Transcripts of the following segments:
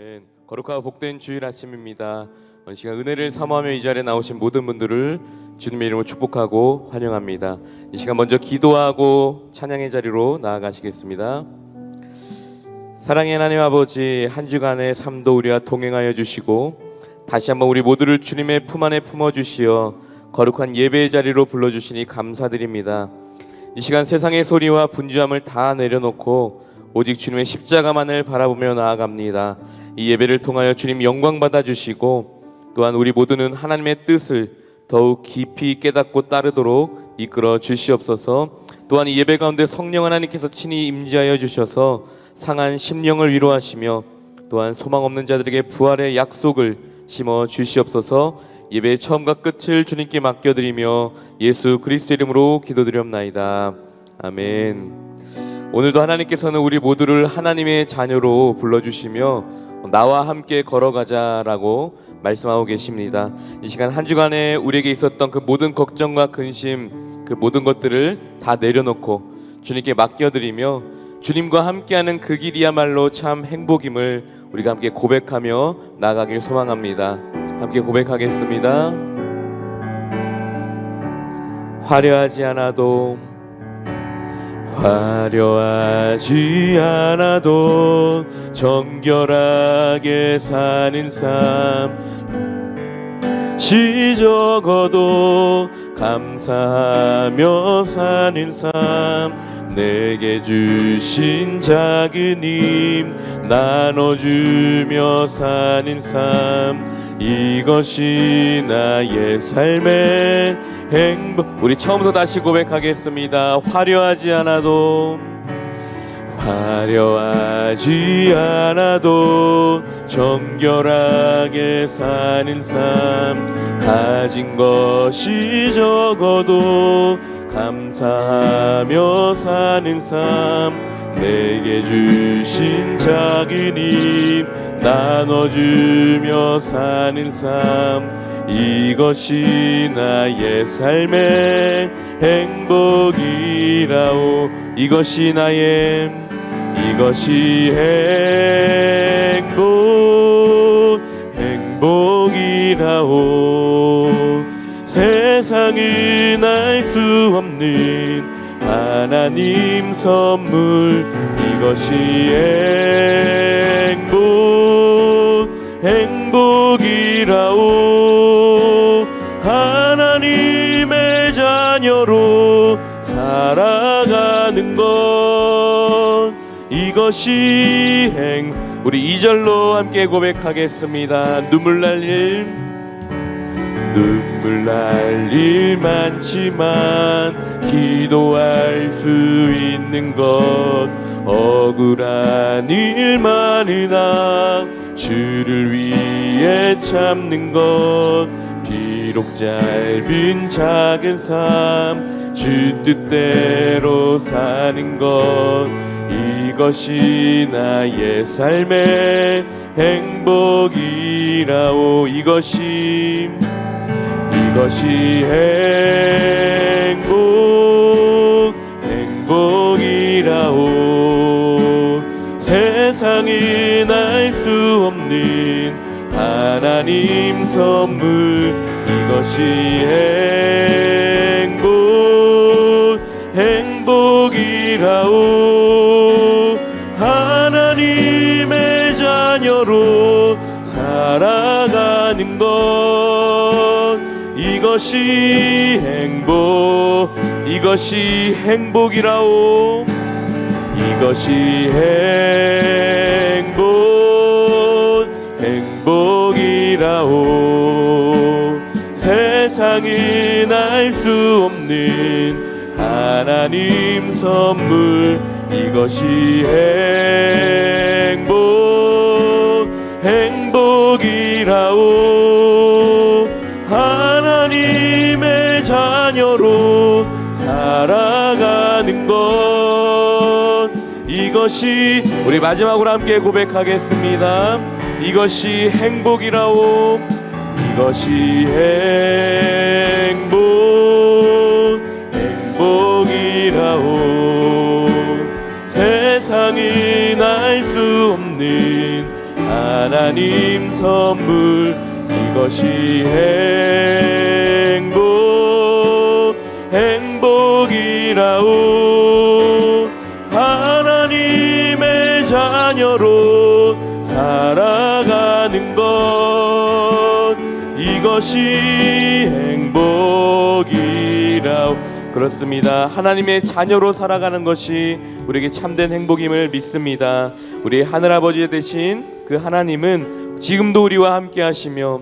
아멘. 거룩하고 복된 주일 아침입니다. 이 시간 은혜를 사모하며 이 자리에 나오신 모든 분들을 주님의 이름으로 축복하고 환영합니다. 이 시간 먼저 기도하고 찬양의 자리로 나아가시겠습니다. 사랑의 하나님 아버지, 한 주간의 삶도 우리와 동행하여 주시고 다시 한번 우리 모두를 주님의 품 안에 품어주시어 거룩한 예배의 자리로 불러주시니 감사드립니다. 이 시간 세상의 소리와 분주함을 다 내려놓고 오직 주님의 십자가만을 바라보며 나아갑니다. 이 예배를 통하여 주님 영광 받아주시고 또한 우리 모두는 하나님의 뜻을 더욱 깊이 깨닫고 따르도록 이끌어 주시옵소서. 또한 이 예배 가운데 성령 하나님께서 친히 임재하여 주셔서 상한 심령을 위로하시며 또한 소망 없는 자들에게 부활의 약속을 심어 주시옵소서. 예배의 처음과 끝을 주님께 맡겨드리며 예수 그리스도 이름으로 기도드리옵나이다. 아멘. 오늘도 하나님께서는 우리 모두를 하나님의 자녀로 불러주시며 나와 함께 걸어가자라고 말씀하고 계십니다. 이 시간 한 주간에 우리에게 있었던 그 모든 걱정과 근심, 그 모든 것들을 다 내려놓고 주님께 맡겨드리며 주님과 함께하는 그 길이야말로 참 행복임을 우리가 함께 고백하며 나아가길 소망합니다. 함께 고백하겠습니다. 화려하지 않아도 정결하게 사는 삶, 시적어도 감사하며 사는 삶, 내게 주신 작은 힘 나눠주며 사는 삶, 이것이 나의 삶의 행복. 우리 처음부터 다시 고백하겠습니다. 화려하지 않아도 정결하게 사는 삶, 가진 것이 적어도 감사하며 사는 삶, 내게 주신 작은 힘 나눠주며 사는 삶, 이것이 나의 삶의 행복이라오. 이것이 행복이라오. 세상은 알 수 없는 하나님 선물, 이것이 행복이라오. 하나님의 자녀로 살아가는 것, 이것이 우리 2절로 함께 고백하겠습니다. 눈물 날 일 많지만 기도할 수 있는 것, 억울한 일 많으나 주를 위해 참는 것, 비록 짧은 작은 삶 주 뜻대로 사는 것, 이것이 나의 삶의 행복이라오. 이것이 행복이라오. 세상은 알 수 없는 하나님 선물, 이것이 행복이라오. 하나님의 자녀로 살아가는 것, 이것이 행복이라오. 이것이 행복이라오. 세상은 알 수 없는 하나님 선물, 이것이 행복이라오. 하나님의 자녀로 살아가는 것, 이것이, 우리 마지막으로 함께 고백하겠습니다. 이것이 행복이라오. 이것이 행복이라오. 세상은 알 수 없는 하나님 선물 이것이 행복이라오. 하나님의 자녀로 살아가는 것 이것이 행복이라오. 그렇습니다. 하나님의 자녀로 살아가는 것이 우리에게 참된 행복임을 믿습니다. 우리 하늘아버지 되신 그 하나님은 지금도 우리와 함께 하시며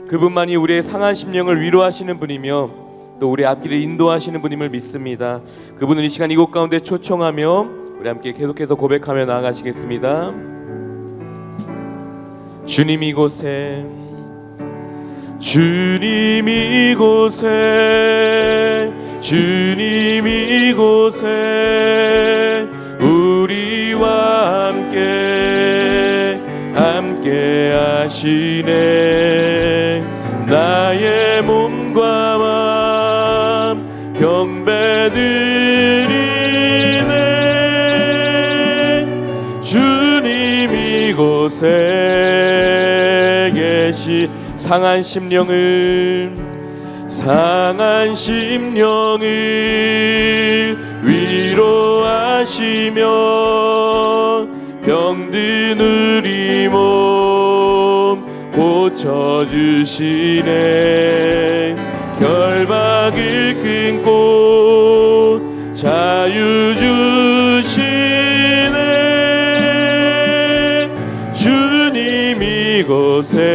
그분만이 우리의 상한 심령을 위로하시는 분이며 또 우리의 앞길을 인도하시는 분임을 믿습니다. 그분을 이 시간 이곳 가운데 초청하며 우리 함께 계속해서 고백하며 나아가시겠습니다. 주님 이곳에, 주님 이곳에, 주님 이곳에 우리와 함께 하시네. 나의 몸과 마음 경배드리네. 주님 이곳에 계시 상한 심령을 위로하시며 병든 우리 몸 고쳐주시네. 결박을 끊고 자유 주시네. 주님 이곳에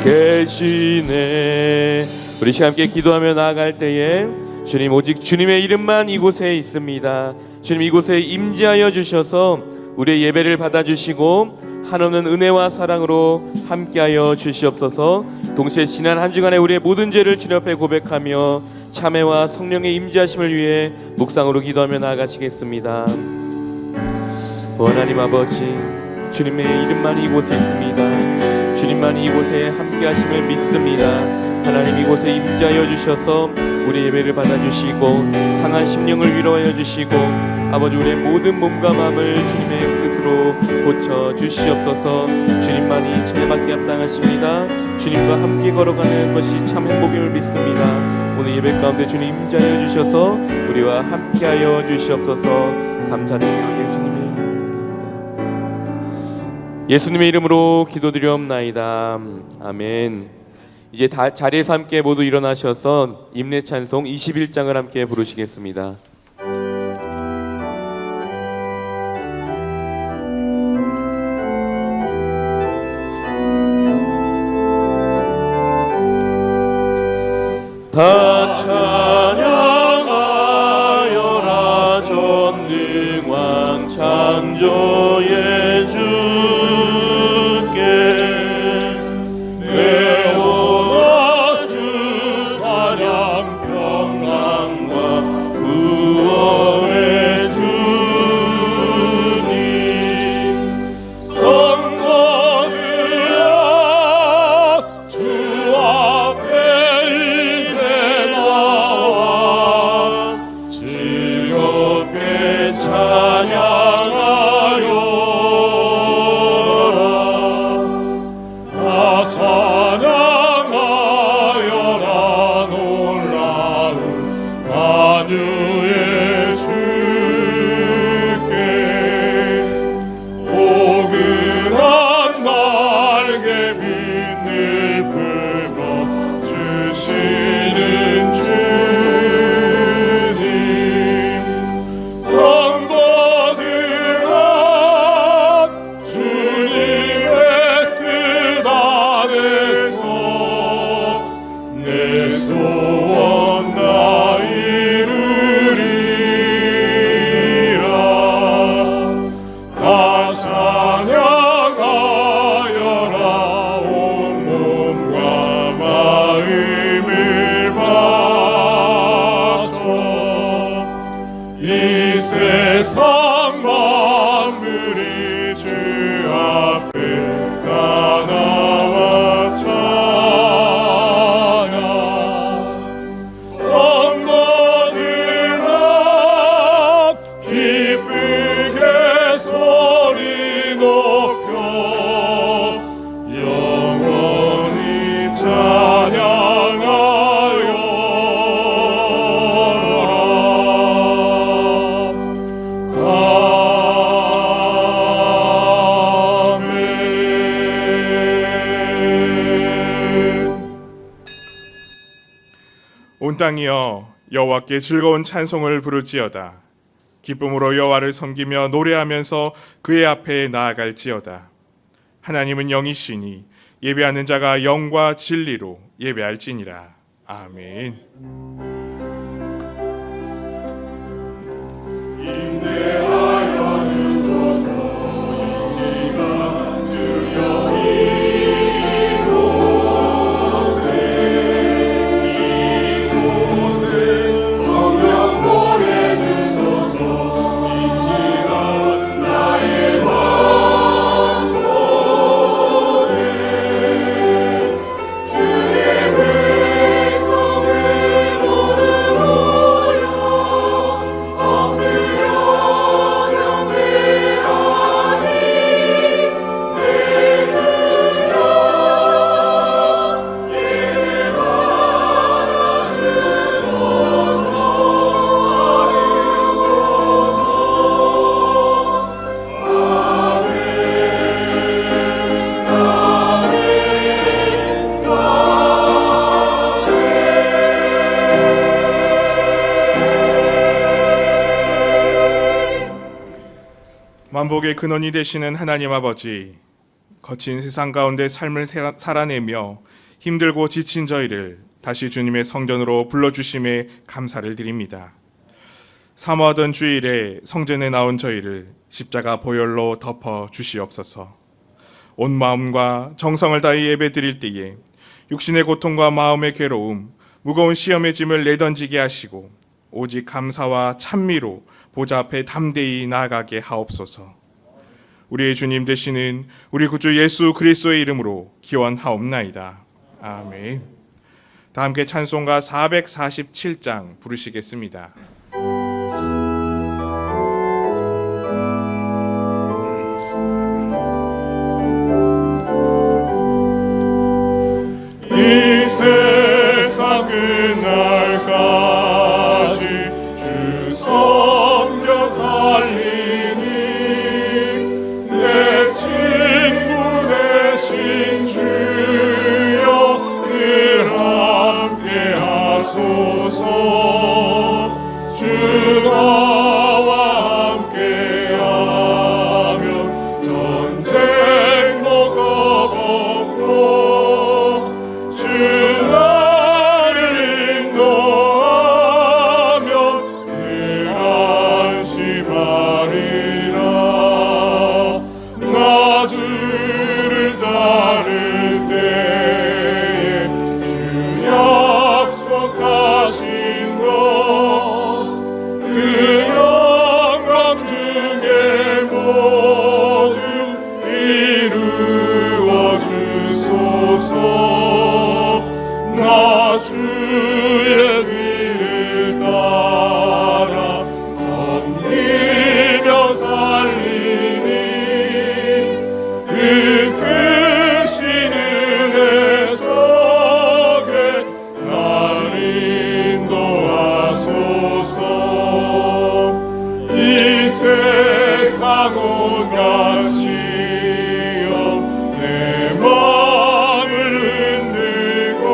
계시네. 우리 함께 기도하며 나아갈 때에 주님, 오직 주님의 이름만 이곳에 있습니다. 주님 이곳에 임재하여 주셔서 우리의 예배를 받아주시고 한없는 은혜와 사랑으로 함께하여 주시옵소서. 동시에 지난 한 주간의 우리의 모든 죄를 주님 앞에 고백하며 참회와 성령의 임재하심을 위해 묵상으로 기도하며 나아가시겠습니다. 하나님 아버지, 주님의 이름만 이곳에 있습니다. 주님만 이곳에 함께하심을 믿습니다. 하나님 이곳에 임재하여 주셔서 우리 예배를 받아주시고 상한 심령을 위로하여 주시고 아버지 우리의 모든 몸과 마음을 주님의 뜻으로 고쳐주시옵소서. 주님만이 죄밖에 합당하십니다. 주님과 함께 걸어가는 것이 참 행복임을 믿습니다. 오늘 예배 가운데 주님 임재하여 주셔서 우리와 함께하여 주시옵소서. 감사드리며 예수님의 이름으로 기도드리옵나이다. 아멘. 이제 자리에서 함께 모두 일어나셔서 임내 찬송 21장을 함께 부르시겠습니다. 다 찬양하여라 전능왕 창조의 주께 내오라 주 찬양 평강과 구원의 주님 성도들아 주 앞에 이제 나와 온 땅이여 여호와께 즐거운 찬송을 부를지어다. 기쁨으로 여호와를 섬기며 노래하면서 그의 앞에 나아갈지어다. 하나님은 영이시니 예배하는 자가 영과 진리로 예배할지니라. 아멘. 만복의 근원이 되시는 하나님 아버지, 거친 세상 가운데 삶을 살아내며 힘들고 지친 저희를 다시 주님의 성전으로 불러주심에 감사를 드립니다. 사모하던 주일에 성전에 나온 저희를 십자가 보혈로 덮어 주시옵소서. 온 마음과 정성을 다해 예배 드릴 때에 육신의 고통과 마음의 괴로움, 무거운 시험의 짐을 내던지게 하시고 오직 감사와 찬미로 보좌 앞에 담대히 나아가게 하옵소서. 우리의 주님 되시는 우리 구주 예수 그리스도의 이름으로 기원하옵나이다. 아멘. 다 함께 찬송가 447장 부르시겠습니다. 이 세상 끝날까지 주 섬겨 살리니 내 친구 되신 주여 늘 함께 하소서. 주 나와 함께하면 전쟁도 겁없고 주 나를 인도하면 늘 안심하리라. 나 주를 따를 때에 주 약속하신 것 그 영광 중에 모두 이루어 주소서. 나 주의 길을 따라 섬기며 살리니 그 크신 은혜 속에 나를 인도하소서. 이 세상 온갖 시험 내 마음을 흔들고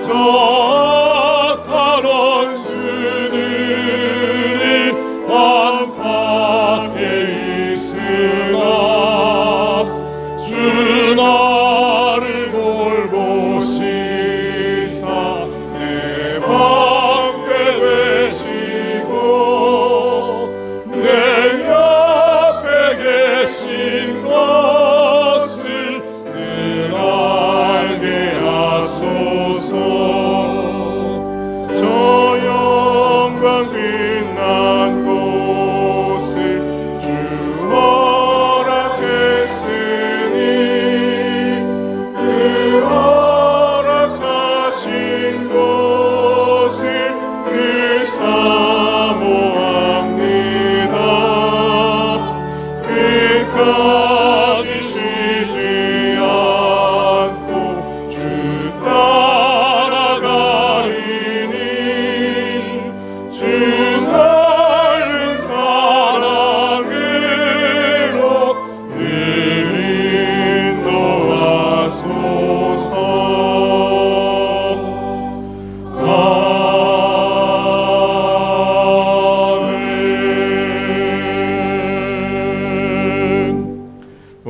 저 악한 원수들이 안팎에 있으나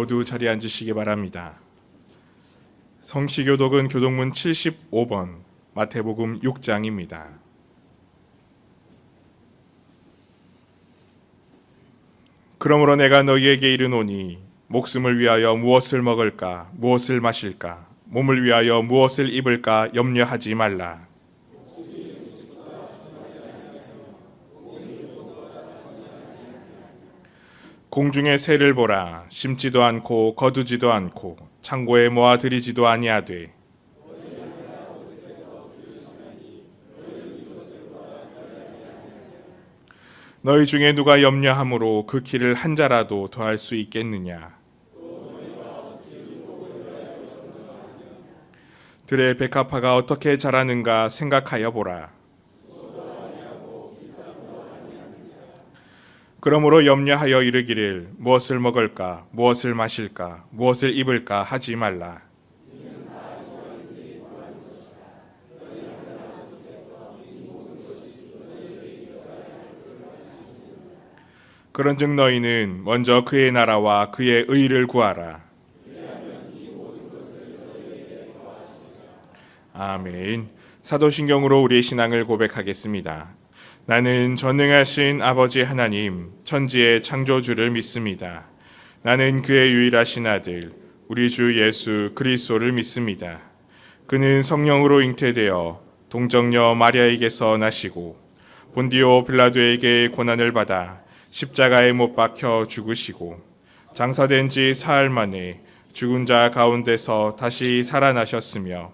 모두 자리에 앉으시기 바랍니다. 성시교독은 교독문 75번 마태복음 6장입니다. 그러므로 내가 너희에게 이르노니 목숨을 위하여 무엇을 먹을까 무엇을 마실까 몸을 위하여 무엇을 입을까 염려하지 말라. 공중의 새를 보라. 심지도 않고 거두지도 않고 창고에 모아들이지도 아니하되 너희 중에 누가 염려함으로 그 키를 한 자라도 더할 수 있겠느냐. 들의 백합화가 어떻게 자라는가 생각하여 보라. 그러므로 염려하여 이르기를 무엇을 먹을까 무엇을 마실까 무엇을 입을까 하지 말라. 그런즉 너희는 먼저 그의 나라와 그의 의를 구하라. 아멘. 사도신경으로 우리의 신앙을 고백하겠습니다. 나는 전능하신 아버지 하나님, 천지의 창조주를 믿습니다. 나는 그의 유일하신 아들, 우리 주 예수 그리스도를 믿습니다. 그는 성령으로 잉태되어 동정녀 마리아에게서 나시고 본디오 빌라도에게 고난을 받아 십자가에 못 박혀 죽으시고 장사된 지 사흘 만에 죽은 자 가운데서 다시 살아나셨으며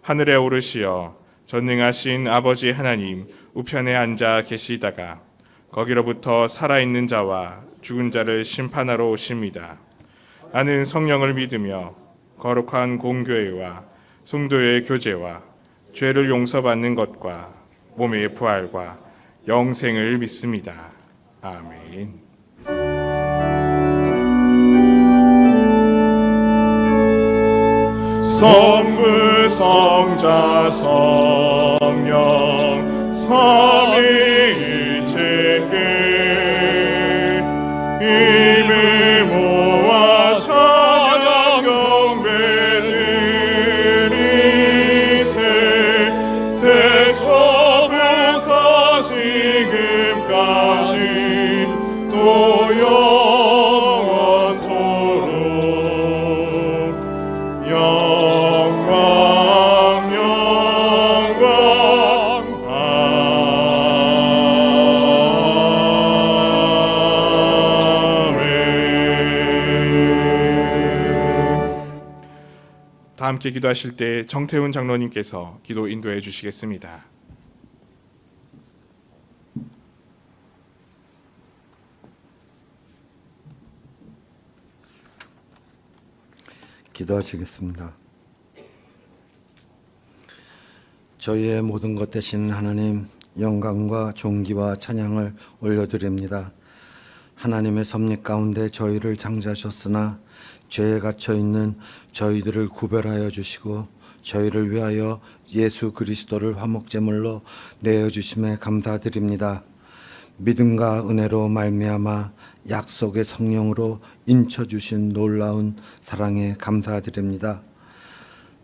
하늘에 오르시어 전능하신 아버지 하나님 우편에 앉아 계시다가 거기로부터 살아있는 자와 죽은 자를 심판하러 오십니다. 나는 성령을 믿으며 거룩한 공교회와 성도의 교제와 죄를 용서받는 것과 몸의 부활과 영생을 믿습니다. 아멘. 성부 성자 성령 삼위일체께 힘을 모아 찬양 경배 드리세. 태초부터 지금까지 또 영원토록 영광 다 함께 기도하실 때 정태훈 장로님께서 기도 인도해 주시겠습니다. 기도하시겠습니다. 저희의 모든 것 되신 하나님, 영광과 존귀와 찬양을 올려드립니다. 하나님의 섭리 가운데 저희를 창조하셨으나 죄에 갇혀 있는 저희들을 구별하여 주시고 저희를 위하여 예수 그리스도를 화목제물로 내어 주심에 감사드립니다. 믿음과 은혜로 말미암아 약속의 성령으로 인쳐 주신 놀라운 사랑에 감사드립니다.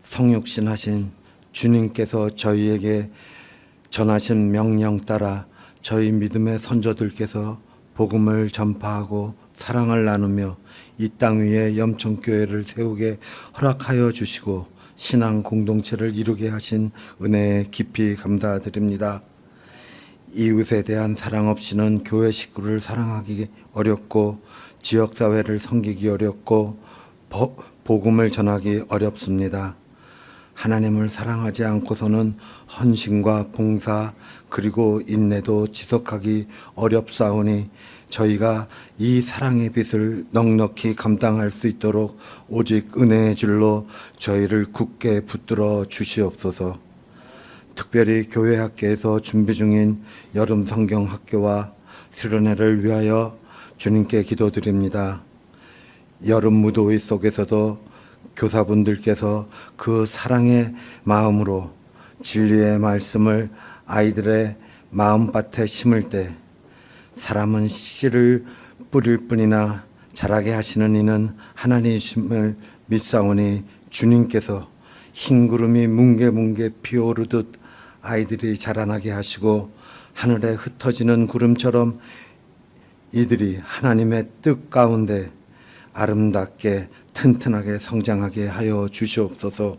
성육신하신 주님께서 저희에게 전하신 명령 따라 저희 믿음의 선조들께서 복음을 전파하고 사랑을 나누며 이 땅 위에 염천교회를 세우게 허락하여 주시고 신앙 공동체를 이루게 하신 은혜에 깊이 감사드립니다. 이웃에 대한 사랑 없이는 교회 식구를 사랑하기 어렵고 지역사회를 섬기기 어렵고 복음을 전하기 어렵습니다. 하나님을 사랑하지 않고서는 헌신과 봉사 그리고 인내도 지속하기 어렵사오니 저희가 이 사랑의 빛을 넉넉히 감당할 수 있도록 오직 은혜의 줄로 저희를 굳게 붙들어 주시옵소서. 특별히 교회 학교에서 준비 중인 여름 성경 학교와 수련회를 위하여 주님께 기도드립니다. 여름 무더위 속에서도 교사분들께서 그 사랑의 마음으로 진리의 말씀을 아이들의 마음밭에 심을 때 사람은 씨를 뿌릴 뿐이나 자라게 하시는 이는 하나님이심을 믿사오니 주님께서 흰 구름이 뭉게뭉게 피어오르듯 아이들이 자라나게 하시고 하늘에 흩어지는 구름처럼 이들이 하나님의 뜻 가운데 아름답게 튼튼하게 성장하게 하여 주시옵소서.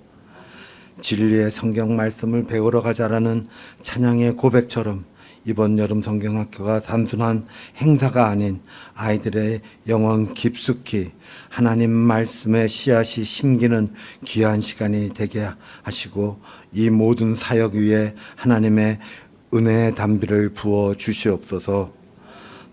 진리의 성경 말씀을 배우러 가자라는 찬양의 고백처럼 이번 여름 성경학교가 단순한 행사가 아닌 아이들의 영혼 깊숙이 하나님 말씀의 씨앗이 심기는 귀한 시간이 되게 하시고 이 모든 사역 위에 하나님의 은혜의 담비를 부어 주시옵소서.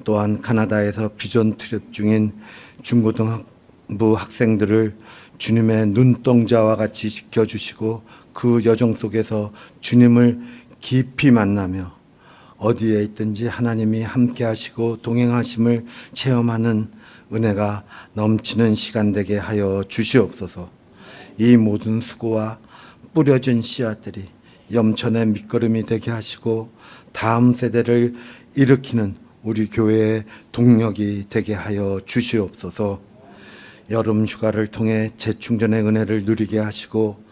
또한 카나다에서 비전 트립 중인 중고등부 학생들을 주님의 눈동자와 같이 지켜주시고 그 여정 속에서 주님을 깊이 만나며 어디에 있든지 하나님이 함께 하시고 동행하심을 체험하는 은혜가 넘치는 시간 되게 하여 주시옵소서. 이 모든 수고와 뿌려진 씨앗들이 염천의 밑거름이 되게 하시고 다음 세대를 일으키는 우리 교회의 동력이 되게 하여 주시옵소서. 여름 휴가를 통해 재충전의 은혜를 누리게 하시고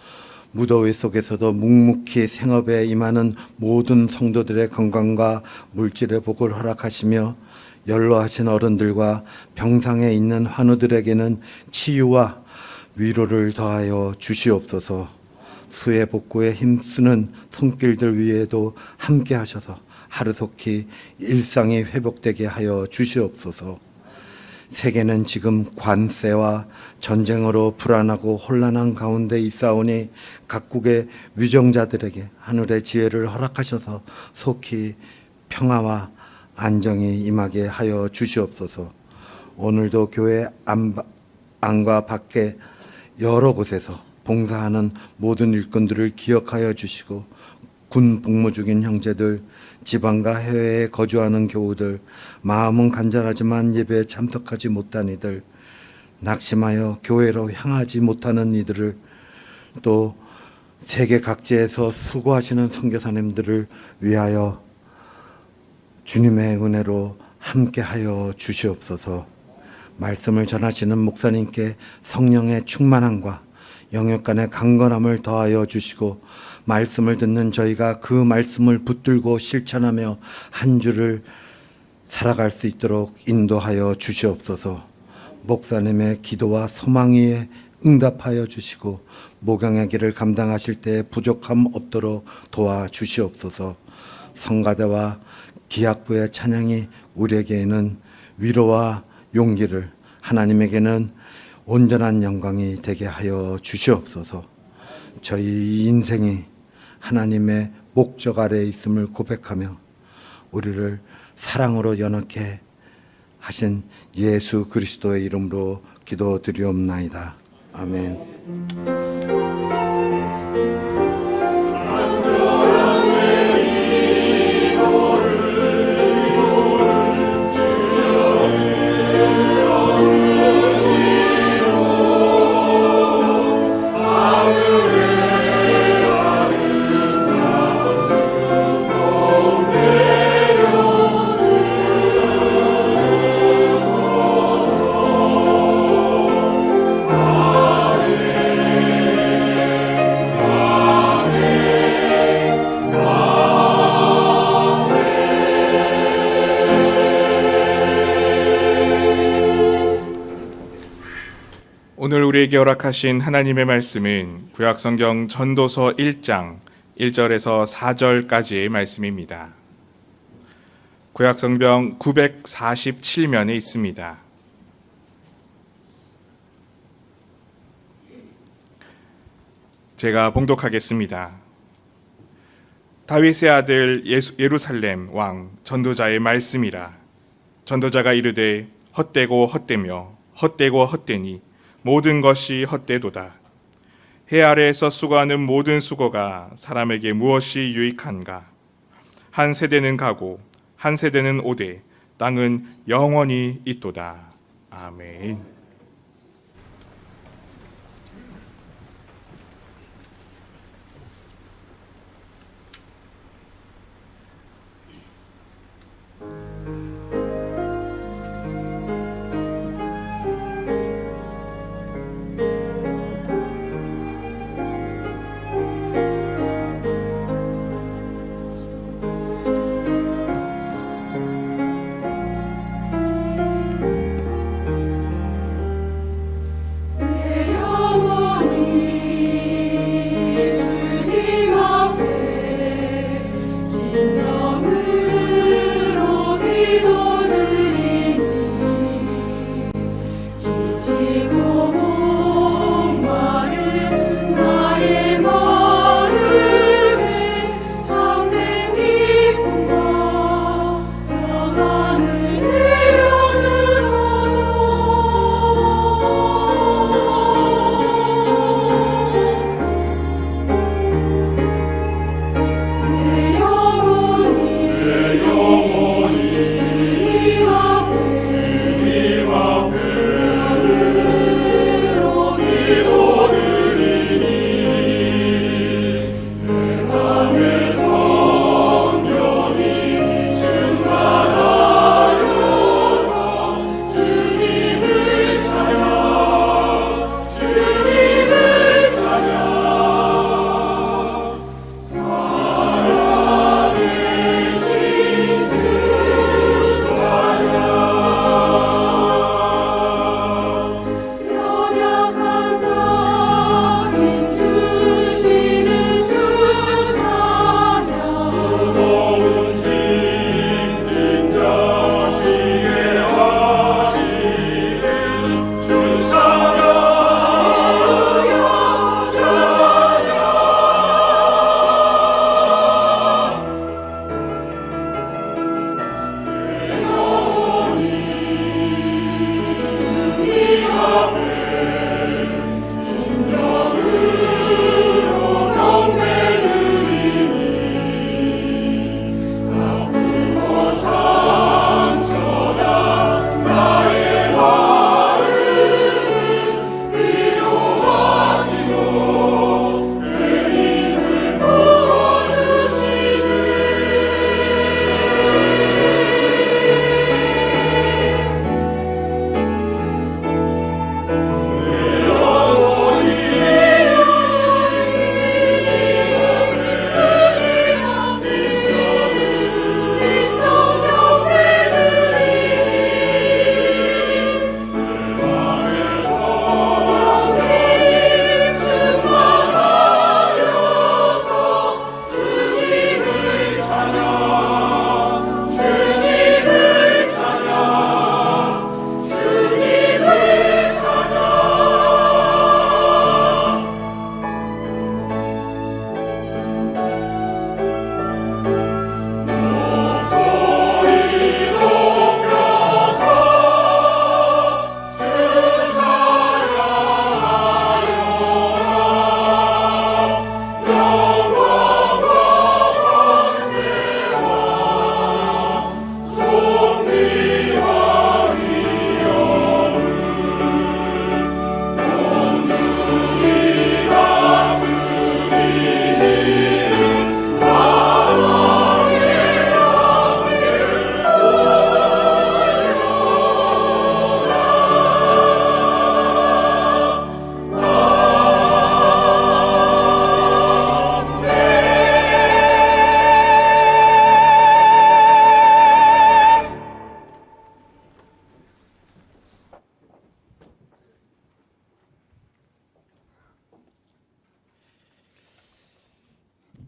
무더위 속에서도 묵묵히 생업에 임하는 모든 성도들의 건강과 물질의 복을 허락하시며 연로하신 어른들과 병상에 있는 환우들에게는 치유와 위로를 더하여 주시옵소서. 수해 복구에 힘쓰는 손길들 위에도 함께 하셔서 하루속히 일상이 회복되게 하여 주시옵소서. 세계는 지금 관세와 전쟁으로 불안하고 혼란한 가운데 있사오니 각국의 위정자들에게 하늘의 지혜를 허락하셔서 속히 평화와 안정이 임하게 하여 주시옵소서. 오늘도 교회 안과 밖에 여러 곳에서 봉사하는 모든 일꾼들을 기억하여 주시고 군 복무 중인 형제들, 지방과 해외에 거주하는 교우들, 마음은 간절하지만 예배에 참석하지 못한 이들, 낙심하여 교회로 향하지 못하는 이들을, 또 세계 각지에서 수고하시는 선교사님들을 위하여 주님의 은혜로 함께하여 주시옵소서. 말씀을 전하시는 목사님께 성령의 충만함과 영역 간의 강건함을 더하여 주시고 말씀을 듣는 저희가 그 말씀을 붙들고 실천하며 한 주를 살아갈 수 있도록 인도하여 주시옵소서. 목사님의 기도와 소망 위에 응답하여 주시고 목양의 길을 감당하실 때 부족함 없도록 도와주시옵소서. 성가대와 기악부의 찬양이 우리에게는 위로와 용기를, 하나님에게는 온전한 영광이 되게 하여 주시옵소서. 저희 인생이 하나님의 목적 아래에 있음을 고백하며 우리를 사랑으로 연합케 하신 예수 그리스도의 이름으로 기도드리옵나이다. 아멘. 오늘 우리에게 허락하신 하나님의 말씀은 구약성경 전도서 1장 1절에서 4절까지의 말씀입니다. 구약성경 947면에 있습니다. 제가 봉독하겠습니다. 다윗의 아들 예루살렘 왕 전도자의 말씀이라. 전도자가 이르되 헛되고 헛되며 헛되고 헛되니 모든 것이 헛되도다. 해 아래에서 수고하는 모든 수고가 사람에게 무엇이 유익한가? 한 세대는 가고 한 세대는 오되 땅은 영원히 있도다. 아멘.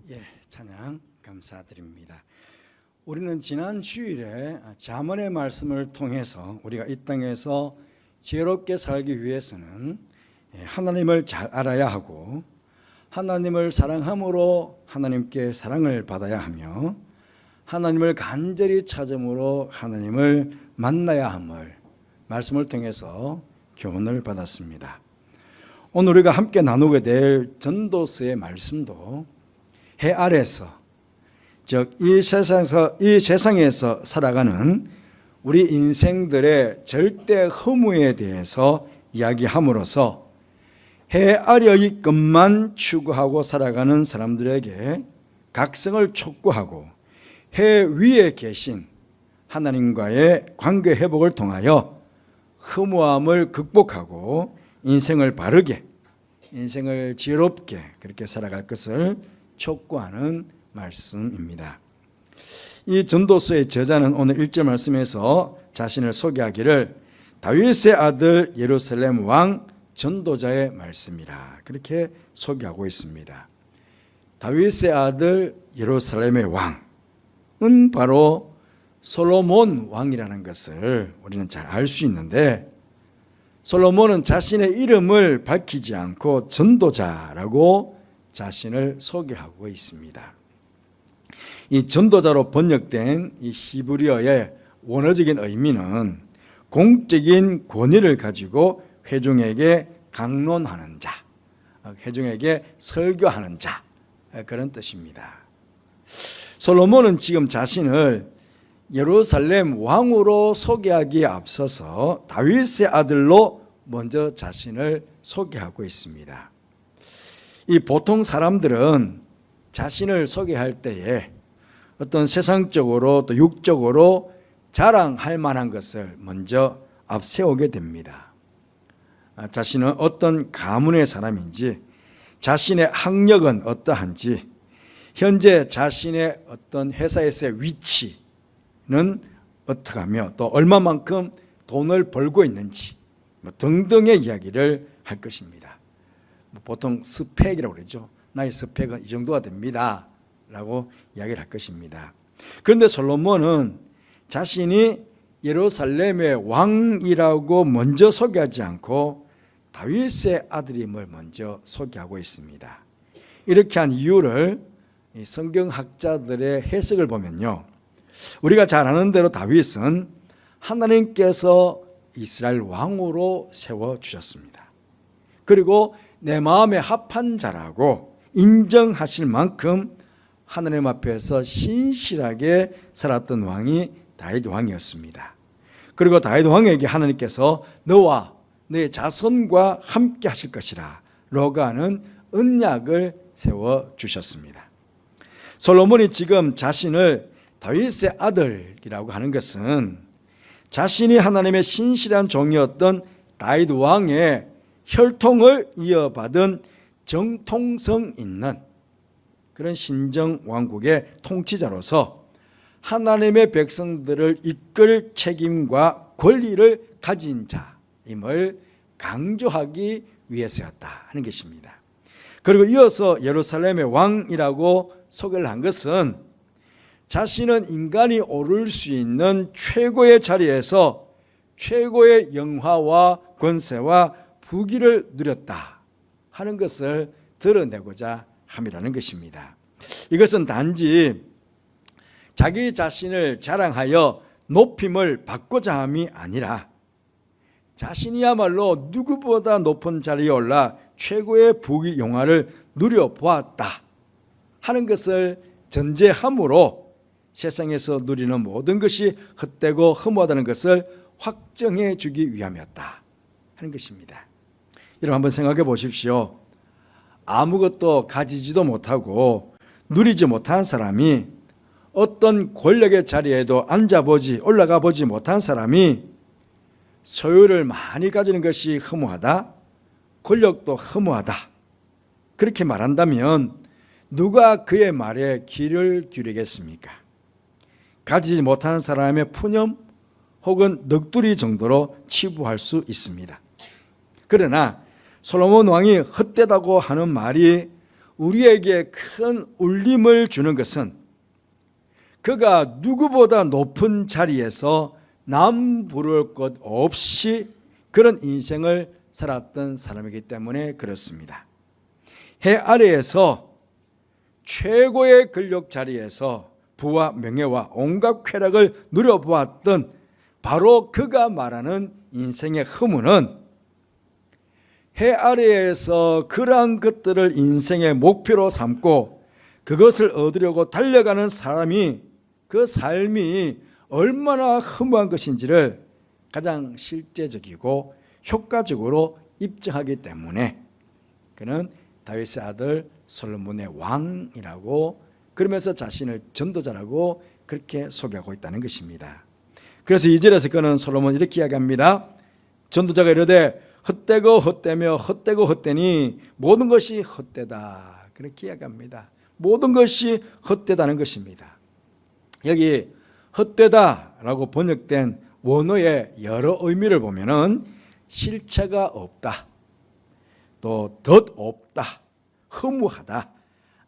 예, 찬양 감사드립니다. 우리는 지난 주일에 잠언의 말씀을 통해서 우리가 이 땅에서 지혜롭게 살기 위해서는 하나님을 잘 알아야 하고 하나님을 사랑함으로 하나님께 사랑을 받아야 하며 하나님을 간절히 찾음으로 하나님을 만나야 함을 말씀을 통해서 교훈을 받았습니다. 오늘 우리가 함께 나누게 될 전도서의 말씀도 해 아래서, 즉 이 세상에서 살아가는 우리 인생들의 절대 허무에 대해서 이야기함으로써 해 아래의 것만 추구하고 살아가는 사람들에게 각성을 촉구하고 해 위에 계신 하나님과의 관계 회복을 통하여 허무함을 극복하고 인생을 바르게, 인생을 지혜롭게 그렇게 살아갈 것을 촉구하는 말씀입니다. 이 전도서의 저자는 오늘 1절 말씀에서 자신을 소개하기를 다윗의 아들 예루살렘 왕 전도자의 말씀이라 그렇게 소개하고 있습니다. 다윗의 아들 예루살렘의 왕은 바로 솔로몬 왕이라는 것을 우리는 잘 알 수 있는데, 솔로몬은 자신의 이름을 밝히지 않고 전도자라고 자신을 소개하고 있습니다. 이 전도자로 번역된 이 히브리어의 원어적인 의미는 공적인 권위를 가지고 회중에게 강론하는 자, 회중에게 설교하는 자, 그런 뜻입니다. 솔로몬은 지금 자신을 예루살렘 왕으로 소개하기에 앞서서 다윗의 아들로 먼저 자신을 소개하고 있습니다. 이 보통 사람들은 자신을 소개할 때에 어떤 세상적으로 또 육적으로 자랑할 만한 것을 먼저 앞세우게 됩니다. 자신은 어떤 가문의 사람인지, 자신의 학력은 어떠한지, 현재 자신의 어떤 회사에서의 위치는 어떻게 하며 또 얼마만큼 돈을 벌고 있는지 등등의 이야기를 할 것입니다. 보통 스펙이라고 그러죠. 나의 스펙은 이 정도가 됩니다 라고 이야기를 할 것입니다. 그런데 솔로몬은 자신이 예루살렘의 왕이라고 먼저 소개하지 않고 다윗의 아들임을 먼저 소개하고 있습니다. 이렇게 한 이유를 성경학자들의 해석을 보면요, 우리가 잘 아는 대로 다윗은 하나님께서 이스라엘 왕으로 세워주셨습니다. 그리고 내 마음에 합한 자라고 인정하실 만큼 하나님 앞에서 신실하게 살았던 왕이 다윗 왕이었습니다. 그리고 다윗 왕에게 하나님께서 너와 내 자손과 함께 하실 것이라 라고 하는 언약을 세워주셨습니다. 솔로몬이 지금 자신을 다윗의 아들이라고 하는 것은 자신이 하나님의 신실한 종이었던 다윗 왕의 혈통을 이어받은 정통성 있는 그런 신정 왕국의 통치자로서 하나님의 백성들을 이끌 책임과 권리를 가진 자임을 강조하기 위해서였다 하는 것입니다. 그리고 이어서 예루살렘의 왕이라고 소개를 한 것은 자신은 인간이 오를 수 있는 최고의 자리에서 최고의 영화와 권세와 부귀를 누렸다 하는 것을 드러내고자 함이라는 것입니다. 이것은 단지 자기 자신을 자랑하여 높임을 받고자 함이 아니라 자신이야말로 누구보다 높은 자리에 올라 최고의 부귀 영화를 누려보았다 하는 것을 전제함으로 세상에서 누리는 모든 것이 헛되고 허무하다는 것을 확정해 주기 위함이었다 하는 것입니다. 여러분 한번 생각해 보십시오. 아무것도 가지지도 못하고 누리지 못한 사람이, 어떤 권력의 자리에도 앉아보지 올라가 보지 못한 사람이 소유를 많이 가지는 것이 허무하다, 권력도 허무하다 그렇게 말한다면 누가 그의 말에 귀를 기울이겠습니까? 가지지 못한 사람의 푸념 혹은 넋두리 정도로 치부할 수 있습니다. 그러나 솔로몬 왕이 헛되다고 하는 말이 우리에게 큰 울림을 주는 것은 그가 누구보다 높은 자리에서 남 부러울 것 없이 그런 인생을 살았던 사람이기 때문에 그렇습니다. 해 아래에서 최고의 권력 자리에서 부와 명예와 온갖 쾌락을 누려보았던 바로 그가 말하는 인생의 허무는 해 아래에서 그러한 것들을 인생의 목표로 삼고 그것을 얻으려고 달려가는 사람이 그 삶이 얼마나 허무한 것인지를 가장 실제적이고 효과적으로 입증하기 때문에 그는 다윗의 아들 솔로몬의 왕이라고 그러면서 자신을 전도자라고 그렇게 소개하고 있다는 것입니다. 그래서 2절에서 그는 솔로몬 이렇게 이야기합니다. 전도자가 이르되 헛되고 헛되며 헛되고 헛되니 모든 것이 헛되다. 그렇게 이야기합니다. 모든 것이 헛되다는 것입니다. 여기 헛되다라고 번역된 원어의 여러 의미를 보면은 실체가 없다, 또 덧없다, 허무하다,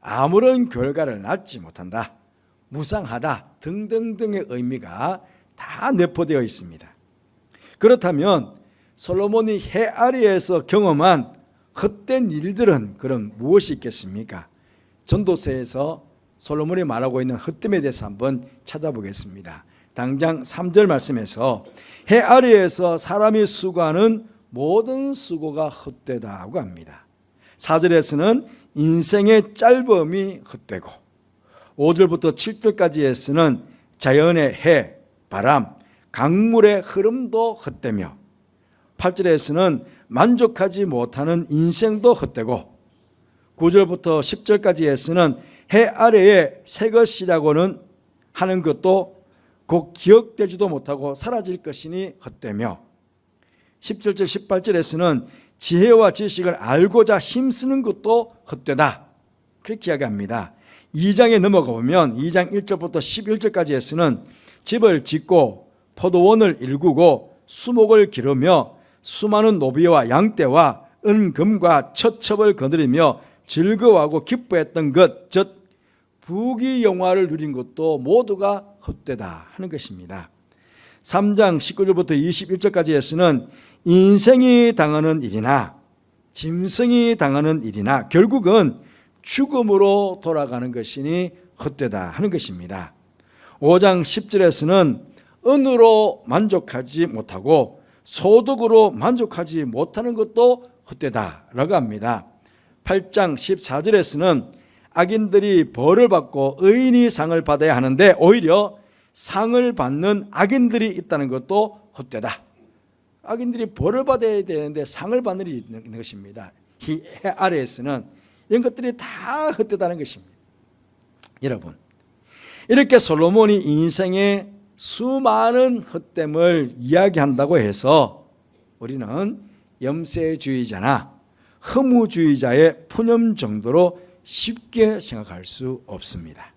아무런 결과를 낳지 못한다, 무상하다 등등등의 의미가 다 내포되어 있습니다. 그렇다면 솔로몬이 해 아래에서 경험한 헛된 일들은 그럼 무엇이 있겠습니까? 전도서에서 솔로몬이 말하고 있는 헛됨에 대해서 한번 찾아보겠습니다. 당장 3절 말씀에서 해 아래에서 사람이 수고하는 모든 수고가 헛되다고 합니다. 4절에서는 인생의 짧음이 헛되고 5절부터 7절까지에서는 자연의 해, 바람, 강물의 흐름도 헛되며 8절에서는 만족하지 못하는 인생도 헛되고 9절부터 10절까지에서는 해 아래에 새 것이라고는 하는 것도 곧 기억되지도 못하고 사라질 것이니 헛되며 17절 18절에서는 지혜와 지식을 알고자 힘쓰는 것도 헛되다 그렇게 이야기합니다. 2장에 넘어가 보면 2장 1절부터 11절까지에서는 집을 짓고 포도원을 일구고 수목을 기르며 수많은 노비와 양떼와 은금과 처첩을 거느리며 즐거워하고 기뻐했던 것, 즉 부귀영화를 누린 것도 모두가 헛되다 하는 것입니다. 3장 19절부터 21절까지에서는 인생이 당하는 일이나 짐승이 당하는 일이나 결국은 죽음으로 돌아가는 것이니 헛되다 하는 것입니다. 5장 10절에서는 은으로 만족하지 못하고 소득으로 만족하지 못하는 것도 헛되다라고 합니다. 8장 14절에서는 악인들이 벌을 받고 의인이 상을 받아야 하는데 오히려 상을 받는 악인들이 있다는 것도 헛되다. 악인들이 벌을 받아야 되는데 상을 받는 일이 있는 것입니다. 이 해 아래에서는 이런 것들이 다 헛되다는 것입니다. 여러분, 이렇게 솔로몬이 인생의 수많은 헛됨을 이야기한다고 해서 우리는 염세주의자나 허무주의자의 푸념 정도로 쉽게 생각할 수 없습니다.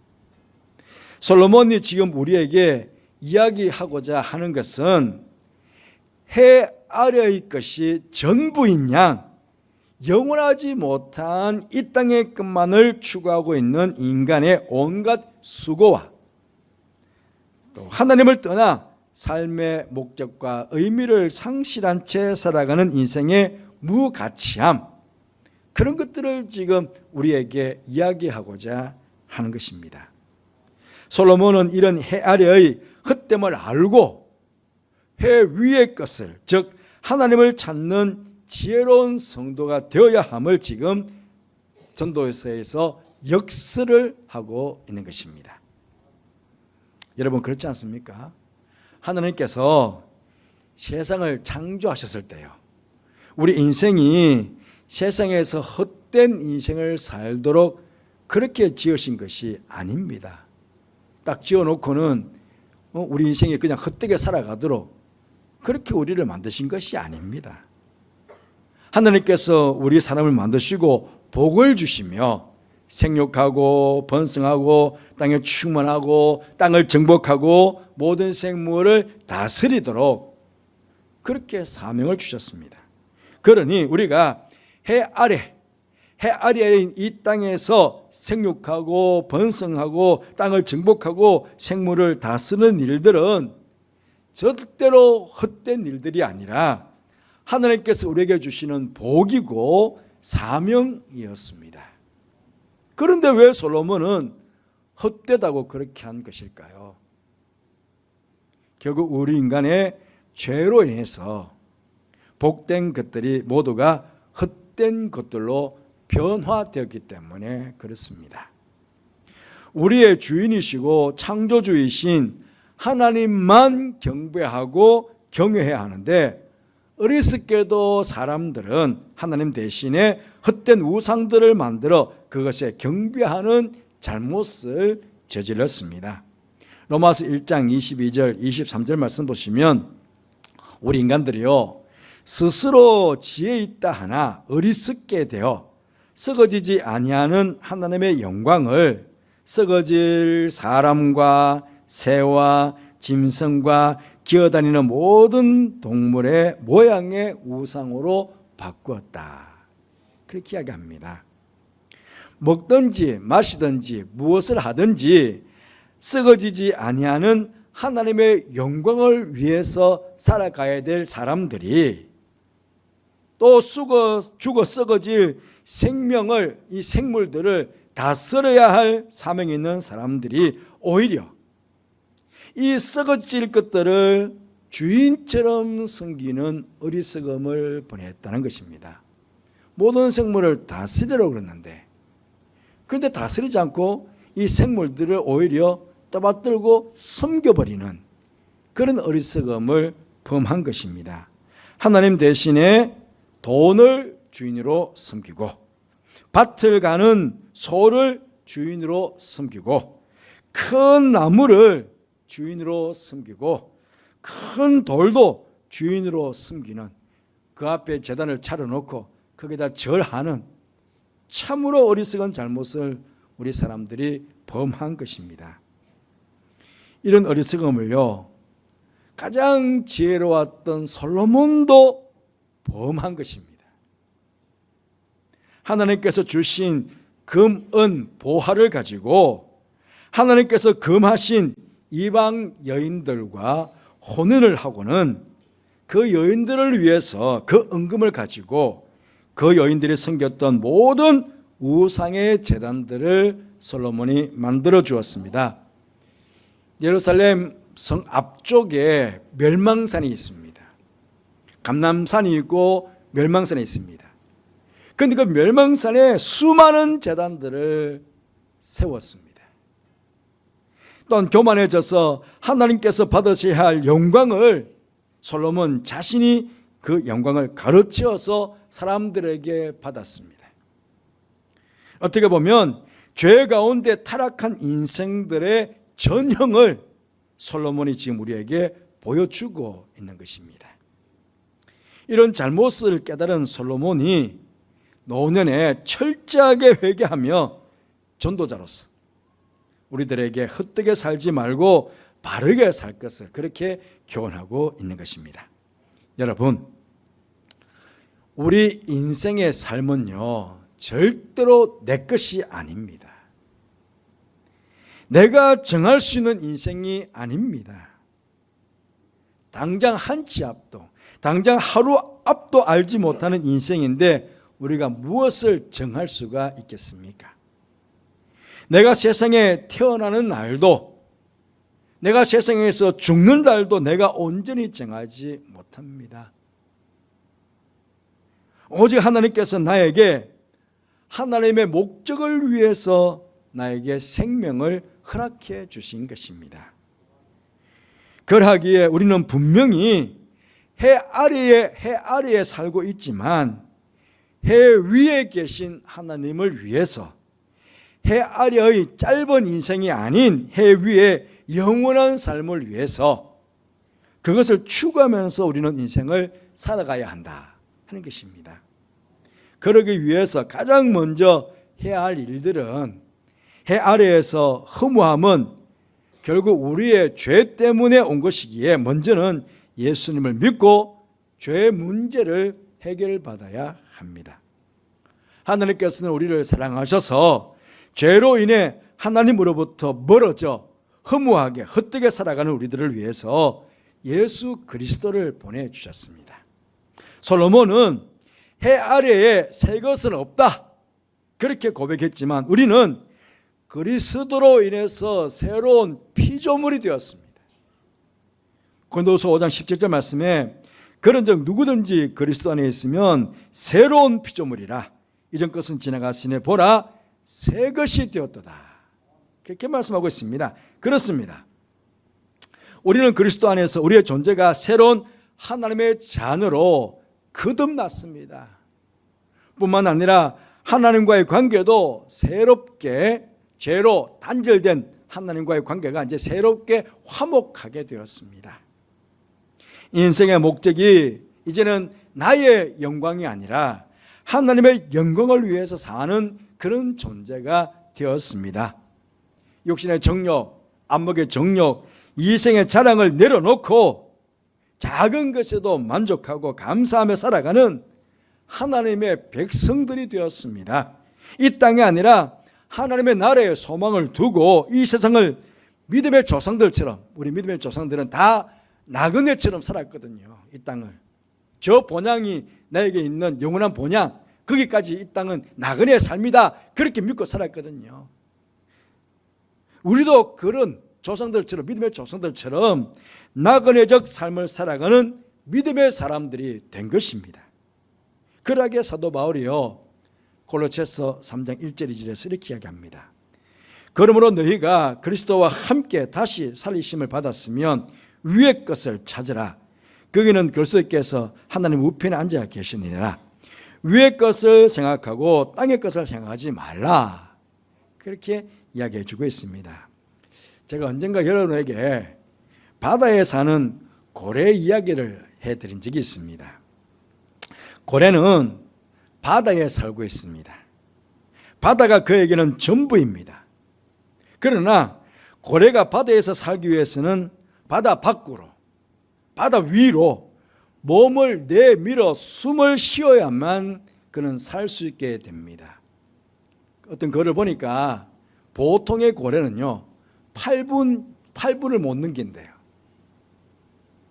솔로몬이 지금 우리에게 이야기하고자 하는 것은 해 아래의 것이 전부인 양 영원하지 못한 이 땅의 것만을 추구하고 있는 인간의 온갖 수고와 또 하나님을 떠나 삶의 목적과 의미를 상실한 채 살아가는 인생의 무가치함, 그런 것들을 지금 우리에게 이야기하고자 하는 것입니다. 솔로몬은 이런 해 아래의 헛됨을 알고 해 위의 것을, 즉 하나님을 찾는 지혜로운 성도가 되어야 함을 지금 전도서에서 역설을 하고 있는 것입니다. 여러분, 그렇지 않습니까? 하나님께서 세상을 창조하셨을 때요, 우리 인생이 세상에서 헛된 인생을 살도록 그렇게 지으신 것이 아닙니다. 딱 지어놓고는 우리 인생이 그냥 헛되게 살아가도록 그렇게 우리를 만드신 것이 아닙니다. 하나님께서 우리 사람을 만드시고 복을 주시며 생육하고 번성하고 땅에 충만하고 땅을 정복하고 모든 생물을 다스리도록 그렇게 사명을 주셨습니다. 그러니 우리가 해 아래, 해 아래인 이 땅에서 생육하고 번성하고 땅을 정복하고 생물을 다스리는 일들은 절대로 헛된 일들이 아니라 하나님께서 우리에게 주시는 복이고 사명이었습니다. 그런데 왜 솔로몬은 헛되다고 그렇게 한 것일까요? 결국 우리 인간의 죄로 인해서 복된 것들이 모두가 헛된 것들로 변화되었기 때문에 그렇습니다. 우리의 주인이시고 창조주이신 하나님만 경배하고 경외해야 하는데 어리석게도 사람들은 하나님 대신에 헛된 우상들을 만들어 그것에 경배하는 잘못을 저질렀습니다. 로마서 1장 22절 23절 말씀 보시면 우리 인간들이요 스스로 지혜 있다 하나 어리석게 되어 썩어지지 아니하는 하나님의 영광을 썩어질 사람과 새와 짐승과 기어다니는 모든 동물의 모양의 우상으로 바꾸었다. 그렇게 이야기합니다. 먹든지 마시든지 무엇을 하든지 썩어지지 아니하는 하나님의 영광을 위해서 살아가야 될 사람들이 또 죽어 썩어질 생명을 이 생물들을 다스려야 할 사명이 있는 사람들이 오히려 이 썩어질 것들을 주인처럼 섬기는 어리석음을 보냈다는 것입니다. 모든 생물을 다스리려고 그랬는데 그런데 다스리지 않고 이 생물들을 오히려 떠받들고 섬겨버리는 그런 어리석음을 범한 것입니다. 하나님 대신에 돈을 주인으로 섬기고 밭을 가는 소를 주인으로 섬기고 큰 나무를 주인으로 섬기고 큰 돌도 주인으로 섬기는 그 앞에 제단을 차려놓고 거기다 절하는 참으로 어리석은 잘못을 우리 사람들이 범한 것입니다. 이런 어리석음을요 가장 지혜로웠던 솔로몬도 범한 것입니다. 하나님께서 주신 금, 은, 보화를 가지고 하나님께서 금하신 이방 여인들과 혼인을 하고는 그 여인들을 위해서 그 은금을 가지고 그 여인들이 섬겼던 모든 우상의 제단들을 솔로몬이 만들어 주었습니다. 예루살렘 성 앞쪽에 멸망산이 있습니다. 감람산이 있고 멸망산이 있습니다. 그런데 그 멸망산에 수많은 제단들을 세웠습니다. 또한 교만해져서 하나님께서 받으셔야 할 영광을 솔로몬 자신이 그 영광을 가르쳐서 사람들에게 받았습니다. 어떻게 보면 죄 가운데 타락한 인생들의 전형을 솔로몬이 지금 우리에게 보여주고 있는 것입니다. 이런 잘못을 깨달은 솔로몬이 노년에 철저하게 회개하며 전도자로서 우리들에게 헛되게 살지 말고 바르게 살 것을 그렇게 교훈하고 있는 것입니다. 여러분, 우리 인생의 삶은요 절대로 내 것이 아닙니다. 내가 정할 수 있는 인생이 아닙니다. 당장 한 치 앞도, 당장 하루 앞도 알지 못하는 인생인데 우리가 무엇을 정할 수가 있겠습니까? 내가 세상에 태어나는 날도, 내가 세상에서 죽는 날도 내가 온전히 정하지 못합니다. 오직 하나님께서 나에게 하나님의 목적을 위해서 나에게 생명을 허락해 주신 것입니다. 그러하기에 우리는 분명히 해 아래에 살고 있지만 해 위에 계신 하나님을 위해서 해 아래의 짧은 인생이 아닌 해 위의 영원한 삶을 위해서 그것을 추구하면서 우리는 인생을 살아가야 한다 하는 것입니다. 그러기 위해서 가장 먼저 해야 할 일들은 해 아래에서 허무함은 결국 우리의 죄 때문에 온 것이기에 먼저는 예수님을 믿고 죄의 문제를 해결받아야 합니다. 하나님께서는 우리를 사랑하셔서 죄로 인해 하나님으로부터 멀어져 허무하게 헛되게 살아가는 우리들을 위해서 예수 그리스도를 보내주셨습니다. 솔로몬은 해 아래에 새 것은 없다 그렇게 고백했지만 우리는 그리스도로 인해서 새로운 피조물이 되었습니다. 고린도후서 5장 17절 말씀에 그런즉 누구든지 그리스도 안에 있으면 새로운 피조물이라 이전 것은 지나갔으니 보라 새 것이 되었도다 그렇게 말씀하고 있습니다. 그렇습니다. 우리는 그리스도 안에서 우리의 존재가 새로운 하나님의 자녀로 거듭났습니다. 뿐만 아니라 하나님과의 관계도 새롭게 죄로 단절된 하나님과의 관계가 이제 새롭게 화목하게 되었습니다. 인생의 목적이 이제는 나의 영광이 아니라 하나님의 영광을 위해서 사는 그런 존재가 되었습니다. 육신의 정욕, 안목의 정욕, 이생의 자랑을 내려놓고 작은 것에도 만족하고 감사하며 살아가는 하나님의 백성들이 되었습니다. 이 땅이 아니라 하나님의 나라에 소망을 두고 이 세상을 믿음의 조상들처럼, 우리 믿음의 조상들은 다 나그네처럼 살았거든요. 이 땅을 저 본향이 나에게 있는 영원한 본향, 거기까지 이 땅은 나그네의 삶이다 그렇게 믿고 살았거든요. 우리도 그런 조상들처럼, 믿음의 조상들처럼 나그네적 삶을 살아가는 믿음의 사람들이 된 것입니다. 그러기에 사도 바울이요 골로새서 3장 1절 2절에서 이렇게 이야기합니다. 그러므로 너희가 그리스도와 함께 다시 살리심을 받았으면 위의 것을 찾으라. 거기는 그리스도께서 하나님 우편에 앉아 계시니라. 위의 것을 생각하고 땅의 것을 생각하지 말라. 그렇게 이야기해 주고 있습니다. 제가 언젠가 여러분에게 바다에 사는 고래 이야기를 해드린 적이 있습니다. 고래는 바다에 살고 있습니다. 바다가 그에게는 전부입니다. 그러나 고래가 바다에서 살기 위해서는 바다 밖으로, 바다 위로 몸을 내밀어 숨을 쉬어야만 그는 살 수 있게 됩니다. 어떤 글을 보니까 보통의 고래는요 8분을 못 넘긴대요.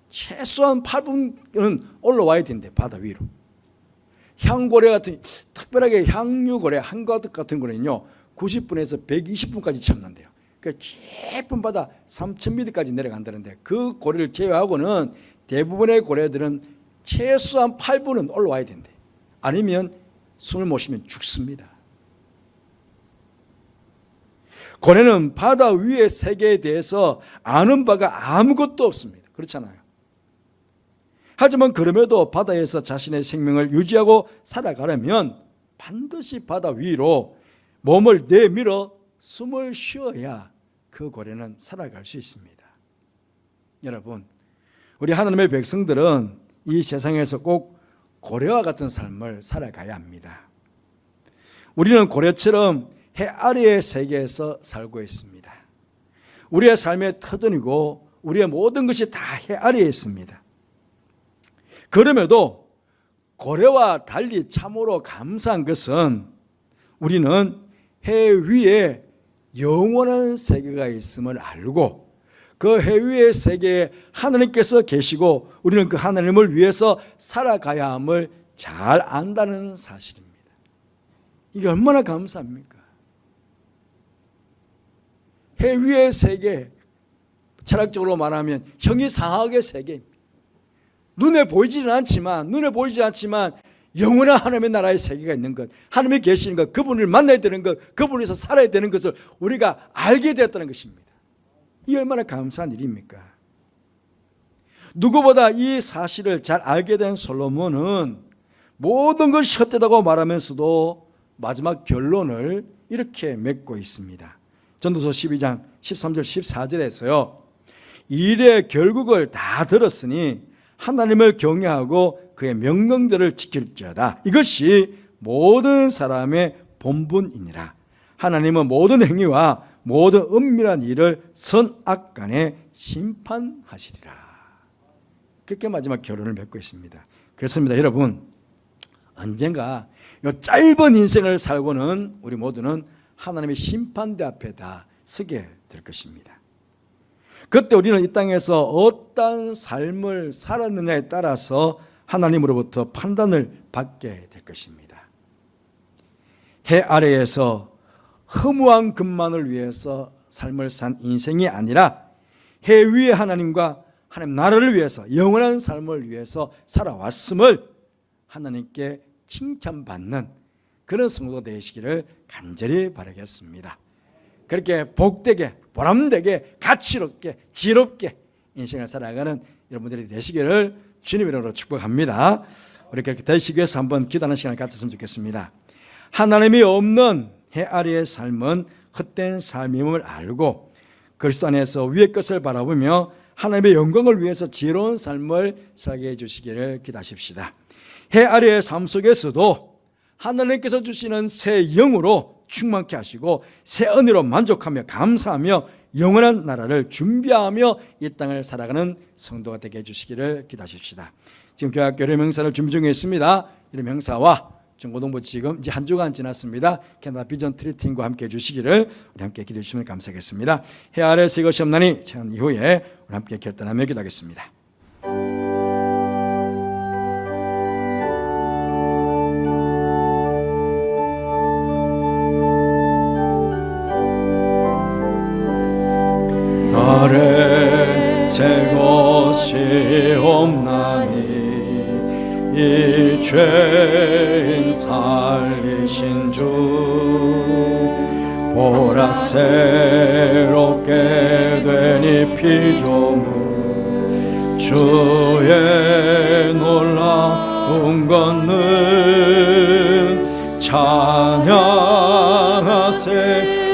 최소한 8분은 올라와야 된대, 바다 위로. 향고래 같은, 특별하게 향유고래, 한가득 같은 거는요 90분에서 120분까지 참는데요. 그 깊은 바다 3000m까지 내려간다는데 그 고래를 제외하고는 대부분의 고래들은 최소한 8분은 올라와야 된대. 아니면 숨을 못 쉬면 죽습니다. 고래는 바다 위의 세계에 대해서 아는 바가 아무것도 없습니다. 그렇잖아요. 하지만 그럼에도 바다에서 자신의 생명을 유지하고 살아가려면 반드시 바다 위로 몸을 내밀어 숨을 쉬어야 그 고래는 살아갈 수 있습니다. 여러분, 우리 하나님의 백성들은 이 세상에서 꼭 고래와 같은 삶을 살아가야 합니다. 우리는 고래처럼 해 아래의 세계에서 살고 있습니다. 우리의 삶의 터전이고 우리의 모든 것이 다 해 아래에 있습니다. 그럼에도 고래와 달리 참으로 감사한 것은 우리는 해 위에 영원한 세계가 있음을 알고 그 해 위의 세계에 하나님께서 계시고 우리는 그 하나님을 위해서 살아가야 함을 잘 안다는 사실입니다. 이게 얼마나 감사합니까? 해 위의 세계, 철학적으로 말하면 형이상학의 세계입니다. 눈에 보이지 않지만 영원한 하나님의 나라의 세계가 있는 것, 하나님이 계시는 것, 그분을 만나야 되는 것, 그분에서 살아야 되는 것을 우리가 알게 되었다는 것입니다. 이 얼마나 감사한 일입니까? 누구보다 이 사실을 잘 알게 된 솔로몬은 모든 것이 헛되다고 말하면서도 마지막 결론을 이렇게 맺고 있습니다. 전도서 12장 13절 14절에서요. 일의 결국을 다 들었으니 하나님을 경외하고 그의 명령들을 지킬지어다. 이것이 모든 사람의 본분이니라. 하나님은 모든 행위와 모든 은밀한 일을 선악간에 심판하시리라. 그렇게 마지막 결론을 맺고 있습니다. 그렇습니다. 여러분, 언젠가 이 짧은 인생을 살고는 우리 모두는 하나님의 심판대 앞에 다 서게 될 것입니다. 그때 우리는 이 땅에서 어떤 삶을 살았느냐에 따라서 하나님으로부터 판단을 받게 될 것입니다. 해 아래에서 허무한 것만을 위해서 삶을 산 인생이 아니라 해 위에 하나님과 하나님 나라를 위해서 영원한 삶을 위해서 살아왔음을 하나님께 칭찬받는 그런 성도가 되시기를 간절히 바라겠습니다. 그렇게 복되게 보람되게 가치롭게 지롭게 인생을 살아가는 여러분들이 되시기를 주님 이름으로 축복합니다. 우리 그렇게 되시기 위해서 한번 기도하는 시간을 갖았으면 좋겠습니다. 하나님이 없는 해 아래의 삶은 헛된 삶임을 알고 그리스도 안에서 위의 것을 바라보며 하나님의 영광을 위해서 지혜로운 삶을 살게 해주시기를 기도하십시다. 해 아래의 삶 속에서도 하나님께서 주시는 새 영으로 충만케 하시고 새 은혜로 만족하며 감사하며 영원한 나라를 준비하며 이 땅을 살아가는 성도가 되게 해주시기를 기도하십시다. 지금 교회학교 명사를 준비 중에 있습니다. 이런 명사와 중고등부 지금 이제 한 주간 지났습니다. 캐나다 비전 트리팅과 함께 해주시기를 우리 함께 기도해 주시면 감사하겠습니다. 해 아래 새 것이 없나니 찬 이후에 우리 함께 결단하며 기도하겠습니다. 아래 새 것이 없나니 이 죄인 살리신 주 보라 새롭게 되니 피조물 주의 놀라운 권능 찬양하세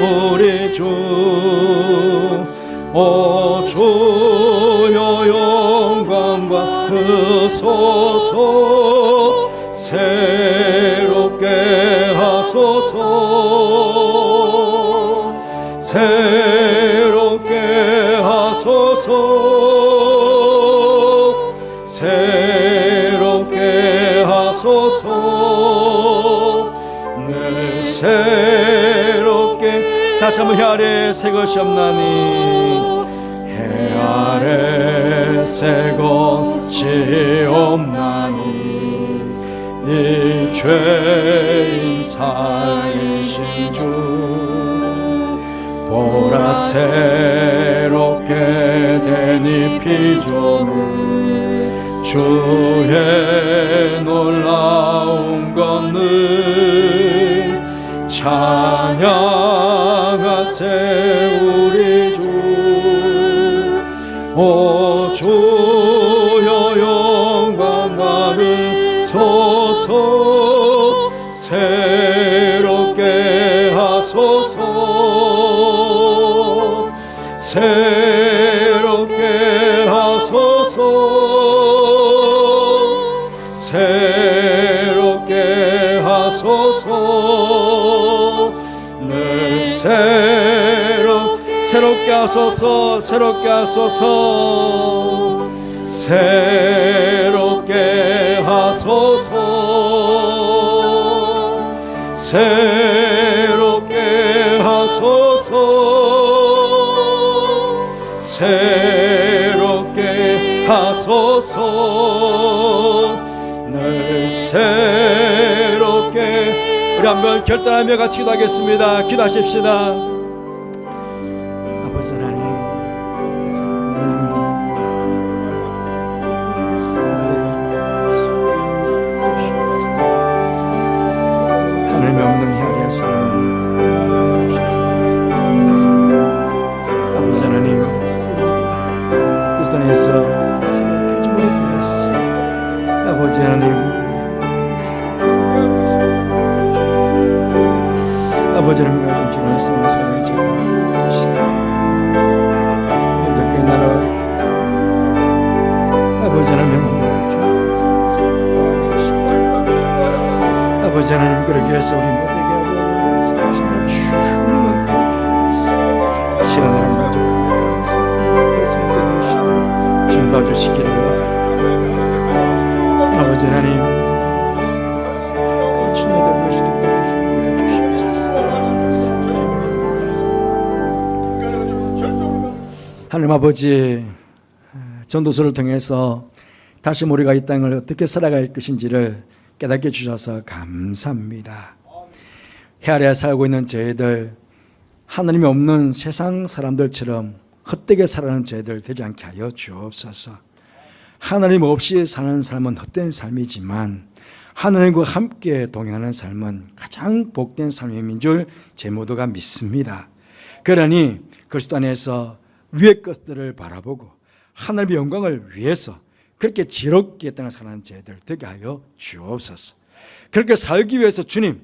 우리 주 오 주여 영광 받으소서 새롭게 하소서 새롭게 하소서 새롭게 하소서 늘 새롭게 다시 한번 해 아래 새 것이 없나니 해 아래 새 것이 없나니 이 죄인 살리신 주 보라 새롭게 되니 피조물 주의 놀라운 권능 찬양하세 우리 주 오 주여 영광 받으소서 새롭게 하소서 새롭게 하소서 새롭게 하소서 늘 새롭게 하소서 새롭게 하소서 새롭게 하소서 새롭게 하소서 새롭게 하소서 늘 새롭게 우리 한번 결단하며 같이 기도하겠습니다. 기도하십시다. 아버지 하나님, 아버지 하나님과 주는 말씀을 전해주시고 언제까지 나라 아버지 하나님 아버지 하나님 그러기 위해서 우리 모두에게 시간을 만족하며 주님 봐주시기를 아버지 하나님 친구들 하나님 아버지, 전도서를 통해서 다시 우리가 이 땅을 어떻게 살아갈 것인지를 깨닫게 주셔서 감사합니다. 해 아래 살고 있는 저희들, 하나님이 없는 세상 사람들처럼 헛되게 살아가는 저희들 되지 않게 하여 주옵소서. 하나님 없이 사는 삶은 헛된 삶이지만 하나님과 함께 동행하는 삶은 가장 복된 삶인 줄 제 모두가 믿습니다. 그러니 그리스도 안에서 위의 것들을 바라보고 하나님의 영광을 위해서 그렇게 지롭게 땅을 사는 저희들 되게 하여 주옵소서. 그렇게 살기 위해서 주님,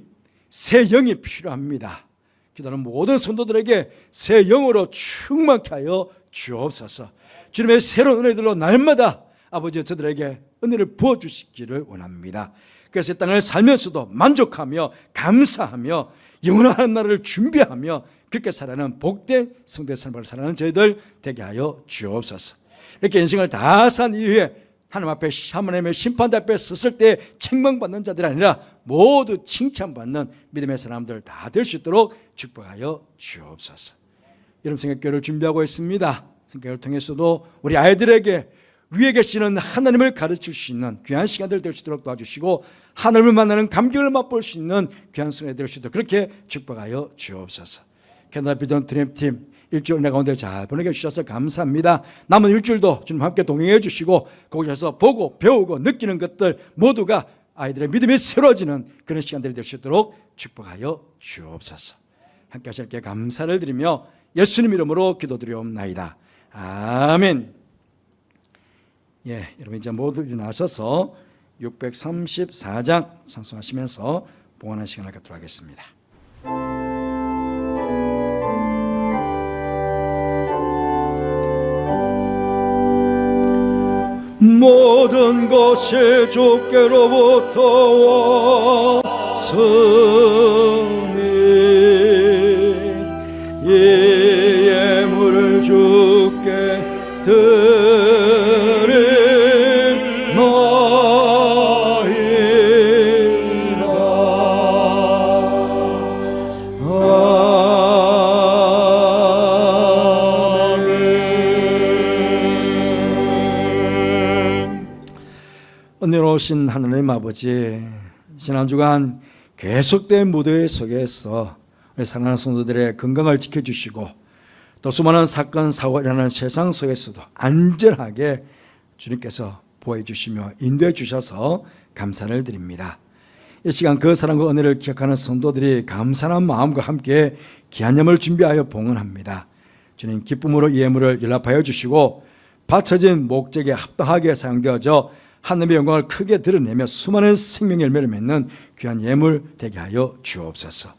새 영이 필요합니다. 기도하는 모든 성도들에게 새 영으로 충만케 하여 주옵소서. 주님의 새로운 은혜들로 날마다 아버지 저들에게 은혜를 부어주시기를 원합니다. 그래서 이 땅을 살면서도 만족하며 감사하며 영원한 나라를 준비하며 그렇게 살아가는 복된 성도의 삶을 살아가는 저희들 되게 하여 주옵소서. 이렇게 인생을 다 산 이후에 하나님 앞에 하나님의 심판대 앞에 섰을 때 책망받는 자들이 아니라 모두 칭찬받는 믿음의 사람들 다 될 수 있도록 축복하여 주옵소서. 여러분 성경교회를 준비하고 있습니다. 성경교회를 통해서도 우리 아이들에게 위에 계시는 하나님을 가르칠 수 있는 귀한 시간들 될 수 있도록 도와주시고 하나님을 만나는 감격을 맛볼 수 있는 귀한 순간이 될 수 있도록 그렇게 축복하여 주옵소서. 캐나다 비전 드림팀 일주일 내 가운데 잘 보내게 주셔서 감사합니다. 남은 일주일도 주님 함께 동행해 주시고 거기서 보고 배우고 느끼는 것들 모두가 아이들의 믿음이 새로워지는 그런 시간들이 될 수 있도록 축복하여 주옵소서. 함께 하실 게 감사를 드리며 예수님 이름으로 기도드리옵나이다. 아멘. 예, 여러분 이제 모두 일어나셔서 634장 찬송하시면서 봉헌하는 시간을 갖도록 하겠습니다. 모든 것이 주께로부터 왔으니 이 예물을 주께 은혜로우신 하나님 아버지, 지난 주간 계속된 무더위 속에서 우리 사랑하는 성도들의 건강을 지켜주시고 또 수많은 사건 사고가 일어나는 세상 속에서도 안전하게 주님께서 보호해 주시며 인도해 주셔서 감사를 드립니다. 이 시간 그 사랑과 은혜를 기억하는 성도들이 감사한 마음과 함께 귀한 예물을 준비하여 봉헌합니다. 주님 기쁨으로 이 예물을 연락하여 주시고 바쳐진 목적에 합당하게 사용되어져 하나님의 영광을 크게 드러내며 수많은 생명 열매를 맺는 귀한 예물 되게 하여 주옵소서.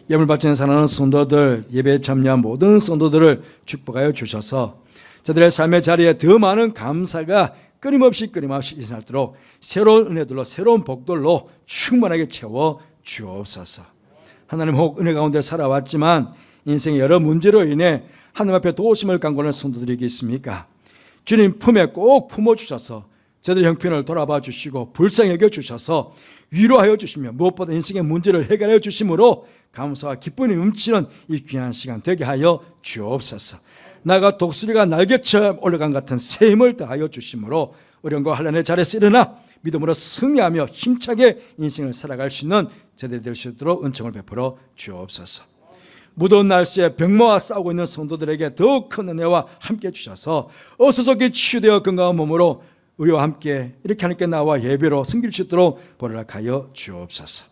예물 바치는 사랑하는 성도들, 예배에 참여한 모든 성도들을 축복하여 주셔서 저들의 삶의 자리에 더 많은 감사가 끊임없이 일어나도록 새로운 은혜들로 새로운 복들로 충만하게 채워 주옵소서. 하나님 혹 은혜 가운데 살아왔지만 인생의 여러 문제로 인해 하나님 앞에 도우심을 간구하는 성도들이 있습니까? 주님 품에 꼭 품어주셔서 저들 형편을 돌아봐 주시고 불쌍히 여겨주셔서 위로하여 주시며 무엇보다 인생의 문제를 해결하여 주심으로 감사와 기쁨이 넘치는 이 귀한 시간 되게 하여 주옵소서. 나가 독수리가 날개처럼 올라간 같은 새 힘을 더하여 주심으로 어려움과 환난의 자리에서 일어나 믿음으로 승리하며 힘차게 인생을 살아갈 수 있는 저들이 될 수 있도록 은총을 베풀어 주옵소서. 무더운 날씨에 병마와 싸우고 있는 성도들에게 더욱 큰 은혜와 함께 주셔서 어수속히 치유되어 건강한 몸으로 우리와 함께 이렇게 하나님께 나와 예배로 섬길 수 있도록 보호하여 주옵소서.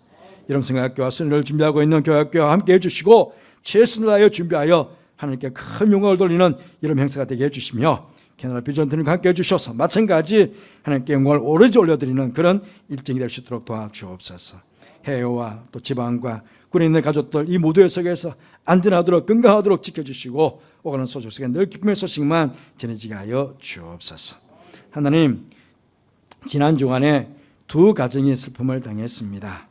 이런 성경학교와 순회를 준비하고 있는 교회학교와 함께 해주시고 최선을 다하여 준비하여 하나님께 큰 영광을 돌리는 이런 행사가 되게 해주시며 캐나다 비전 드림과 함께 해주셔서 마찬가지 하나님께 영광을 오로지 올려드리는 그런 일정이 될 수 있도록 도와주옵소서. 해외와 또 지방과 군에 있는 가족들 이 모두의 속에서 안전하도록 건강하도록 지켜주시고 오가는 소식 속에 늘 기쁨의 소식만 전해지게 하여 주옵소서. 하나님, 지난 주간에 두 가정이 슬픔을 당했습니다.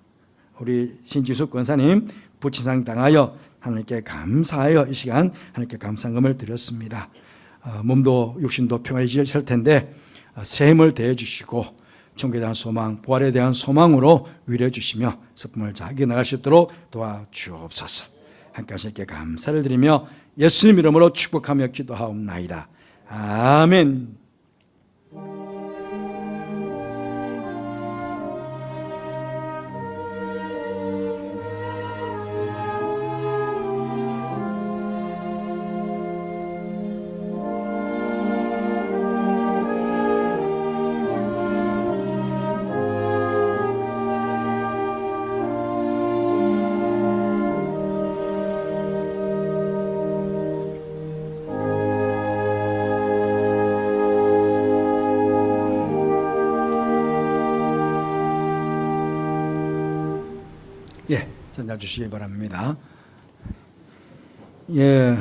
우리 신지숙 권사님 부친상 당하여 하나님께 감사하여 이 시간 하나님께 감사금을 드렸습니다. 몸도 육신도 평안해지실 텐데 새 힘을 대해 주시고 천국에 대한 소망, 부활에 대한 소망으로 위로해 주시며 슬픔을 잘 이겨나갈 수 있도록 도와주옵소서. 함께 하실게 감사를 드리며 예수님 이름으로 축복하며 기도하옵나이다. 아멘. 예, 전달 주시기 바랍니다. 예,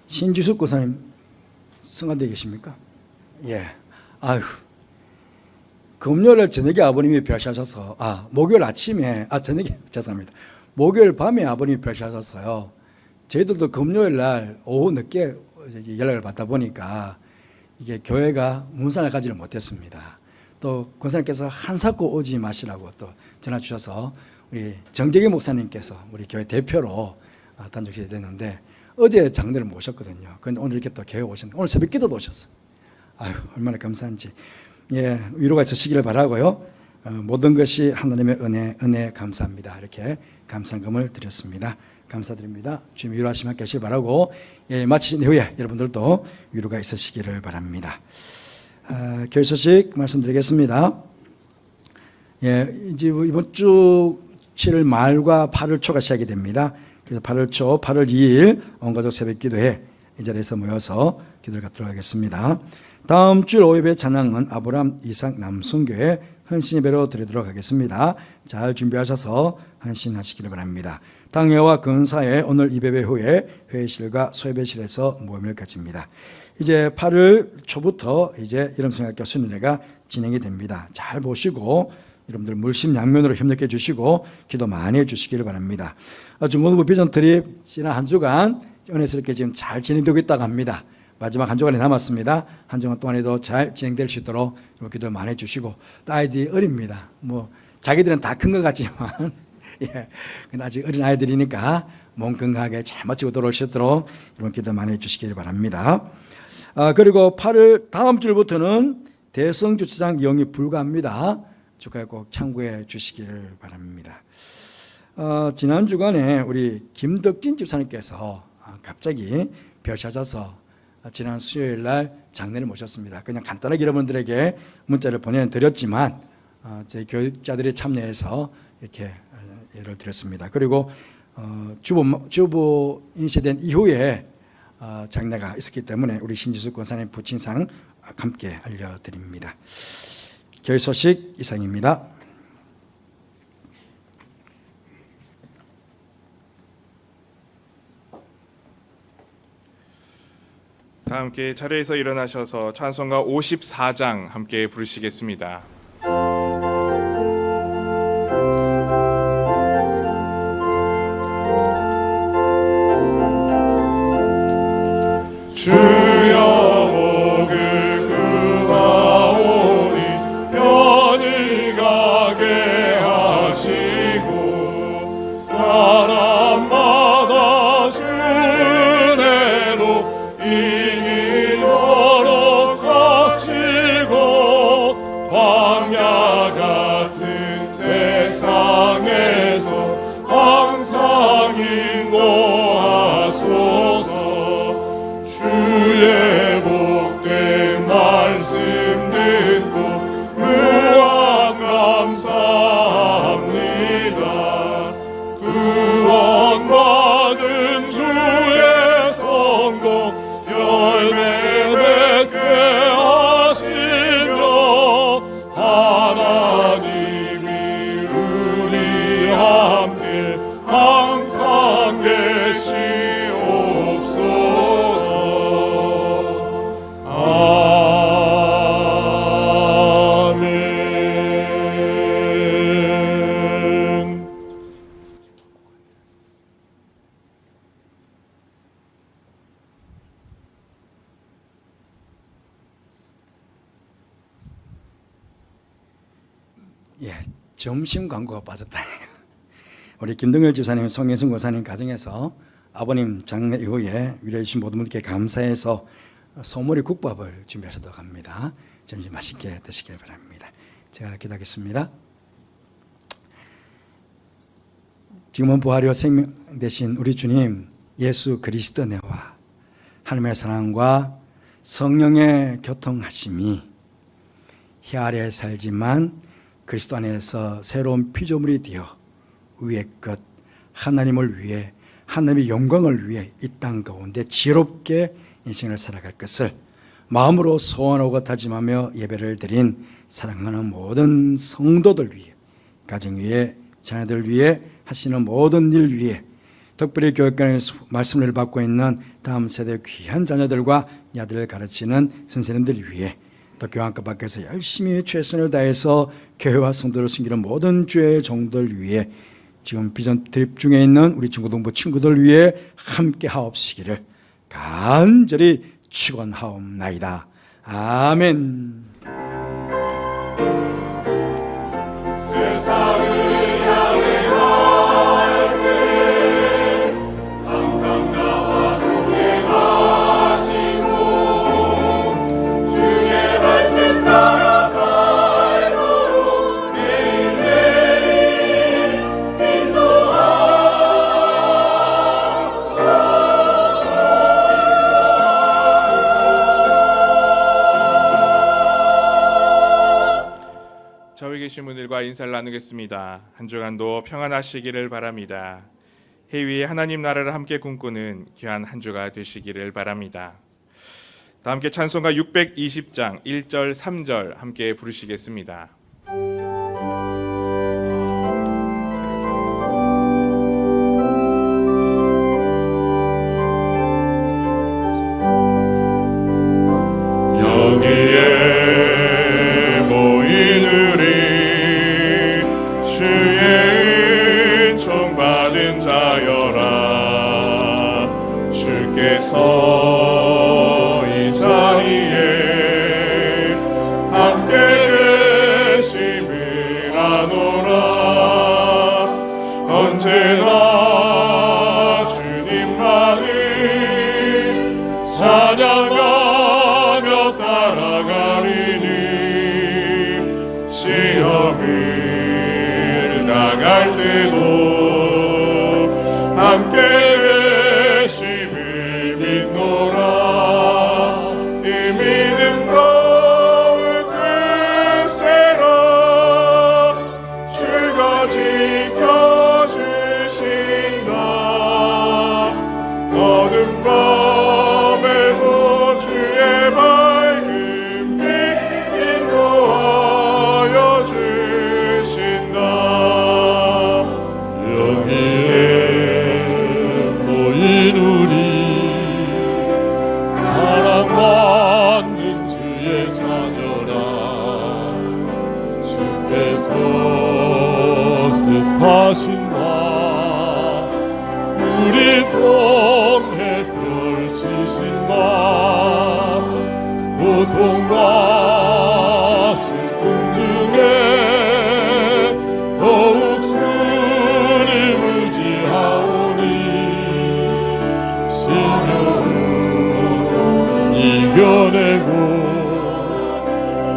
신지숙 고사님 성가대 계십니까? 예, 아유, 금요일 저녁에 아버님이 별세하셔서, 목요일 아침에, 저녁에, 죄송합니다. 목요일 밤에 아버님이 별세하셨어요. 저희들도 금요일 날 오후 늦게 연락을 받다 보니까 이게 교회가 문산을 가지를 못했습니다. 또 권사님께서 한사코 오지 마시라고 또 전화 주셔서 우리 정재기 목사님께서 우리 교회 대표로 단축이 됐는데 어제 장로를 모셨거든요. 그런데 오늘 이렇게 또 교회 오셨는데 오늘 새벽 기도도 오셨어요. 아유, 얼마나 감사한지. 예, 위로가 있으시기를 바라고요. 모든 것이 하나님의 은혜 감사합니다. 이렇게 감사금을 드렸습니다. 감사드립니다. 주님 위로하시면 계시길 바라고, 예, 마치신 이후에 여러분들도 위로가 있으시기를 바랍니다. 교회 소식 말씀드리겠습니다. 예, 이제 이번 주 7월 말과 8월 초가 시작이 됩니다. 그래서 8월 초, 8월 2일 온가족 새벽 기도회 이 자리에서 모여서 기도를 갖도록 하겠습니다. 다음 주 5예배 찬양은 아브람 이삭 남순교회 헌신예배로 드리도록 하겠습니다. 잘 준비하셔서 헌신하시기를 바랍니다. 당회와 근사에 오늘 이배배 후에 회의실과 소예배실에서 모임을 가집니다. 이제 8월 초부터 이제 이름성학교 순례가 진행이 됩니다. 잘 보시고 여러분들 물심양면으로 협력해 주시고 기도 많이 해주시기를 바랍니다. 중고등부 비전 트립 지난 한 주간 은혜스럽게 지금 잘 진행되고 있다고 합니다. 마지막 한 주간이 남았습니다. 한 주간 동안에도 잘 진행될 수 있도록 기도 많이 해주시고, 또 아이들이 어립니다. 뭐 자기들은 다 큰 것 같지만 예, 근데 아직 어린 아이들이니까 몸 건강하게 잘 마치고 돌아올 수 있도록 여러분 기도 많이 해주시기를 바랍니다. 그리고 8월 다음 주부터는 대성 주차장 이용이 불가합니다. 주가에 꼭 참고해 주시기를 바랍니다. 지난 주간에 우리 김덕진 집사님께서 갑자기 별찾아서 지난 수요일 날 장례를 모셨습니다. 그냥 간단하게 여러분들에게 문자를 보내드렸지만 제 교육자들이 참여해서 이렇게 예를 드렸습니다. 그리고 주보 인쇄된 이후에 장례가 있었기 때문에 우리 신지숙 권사님 부친상 함께 알려드립니다. 교회 소식 이상입니다. 다 함께 자리에서 일어나셔서 찬송가 54장 함께 부르시겠습니다. 주여 복을 구하오니 편히 가게 하시고 사람마다 주내로 이기도록 하시고 광야 같은 세상에서 항상 인도하소서. 주의 복된 말씀 듣고 무한 감사합니다. 구원받은 주의 성도 열매 맺게 하시며 하나님이 우리 함께 항상 계시옵소서. 아멘. 예, 점심 광고가 빠졌다. 우리 김동열 집사님, 송혜순 권사님 가정에서 아버님 장례 이후에 위로해 주신 모든 분께 감사해서 소머리 국밥을 준비하셔도 합니다. 점심 맛있게 드시길 바랍니다. 제가 기도하겠습니다. 지금은 부활이요 생명 되신 우리 주님 예수 그리스도 내와 하나님의 사랑과 성령의 교통하심이 희 아래 살지만 그리스도 안에서 새로운 피조물이 되어 위의 것 하나님을 위해 하나님의 영광을 위해 이 땅 가운데 지혜롭게 인생을 살아갈 것을 마음으로 소원하고 다짐하며 예배를 드린 사랑하는 모든 성도들 위해 가정 위해 자녀들 위해 하시는 모든 일 위해 특별히 교육관에서 말씀을 받고 있는 다음 세대 귀한 자녀들과 야들을 가르치는 선생님들 위해 또 교환과 밖에서 열심히 최선을 다해서 교회와 성도를 섬기는 모든 주의 종들 위해 지금 비전 드립 중에 있는 우리 중고등부 친구들 위해 함께 하옵시기를 간절히 축원하옵나이다. 아멘. 저희 계신 분들과 인사를 나누겠습니다. 한 주간도 평안하시기를 바랍니다. 해위에 하나님 나라를 함께 꿈꾸는 귀한 한 주가 되시기를 바랍니다. 다 함께 찬송가 620장 1절 3절 함께 부르시겠습니다. 여기에 모인 우리 주의 은총 받은 자여라. 주께서 이 자리에 함께 계심을 아노라. 언제나 주님만을 찬양하며 따라가리니 시험을 당할 때도 함께 계심을 믿노라. 이 믿음 더욱 크세라. 주가 지켜주신다. 어둠 밤에도 주의 밝은 빛 인도하여 주신다. 여기에 모인 우리 사랑받는 주의 자녀라. 주께서 뜻하신 바 우리 통해 펼치신다. 고통과 슬픔 중에 더욱 주를 의지하오니 신령은 이겨내고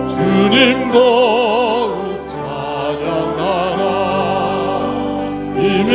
주님 더욱 찬양하라. 이미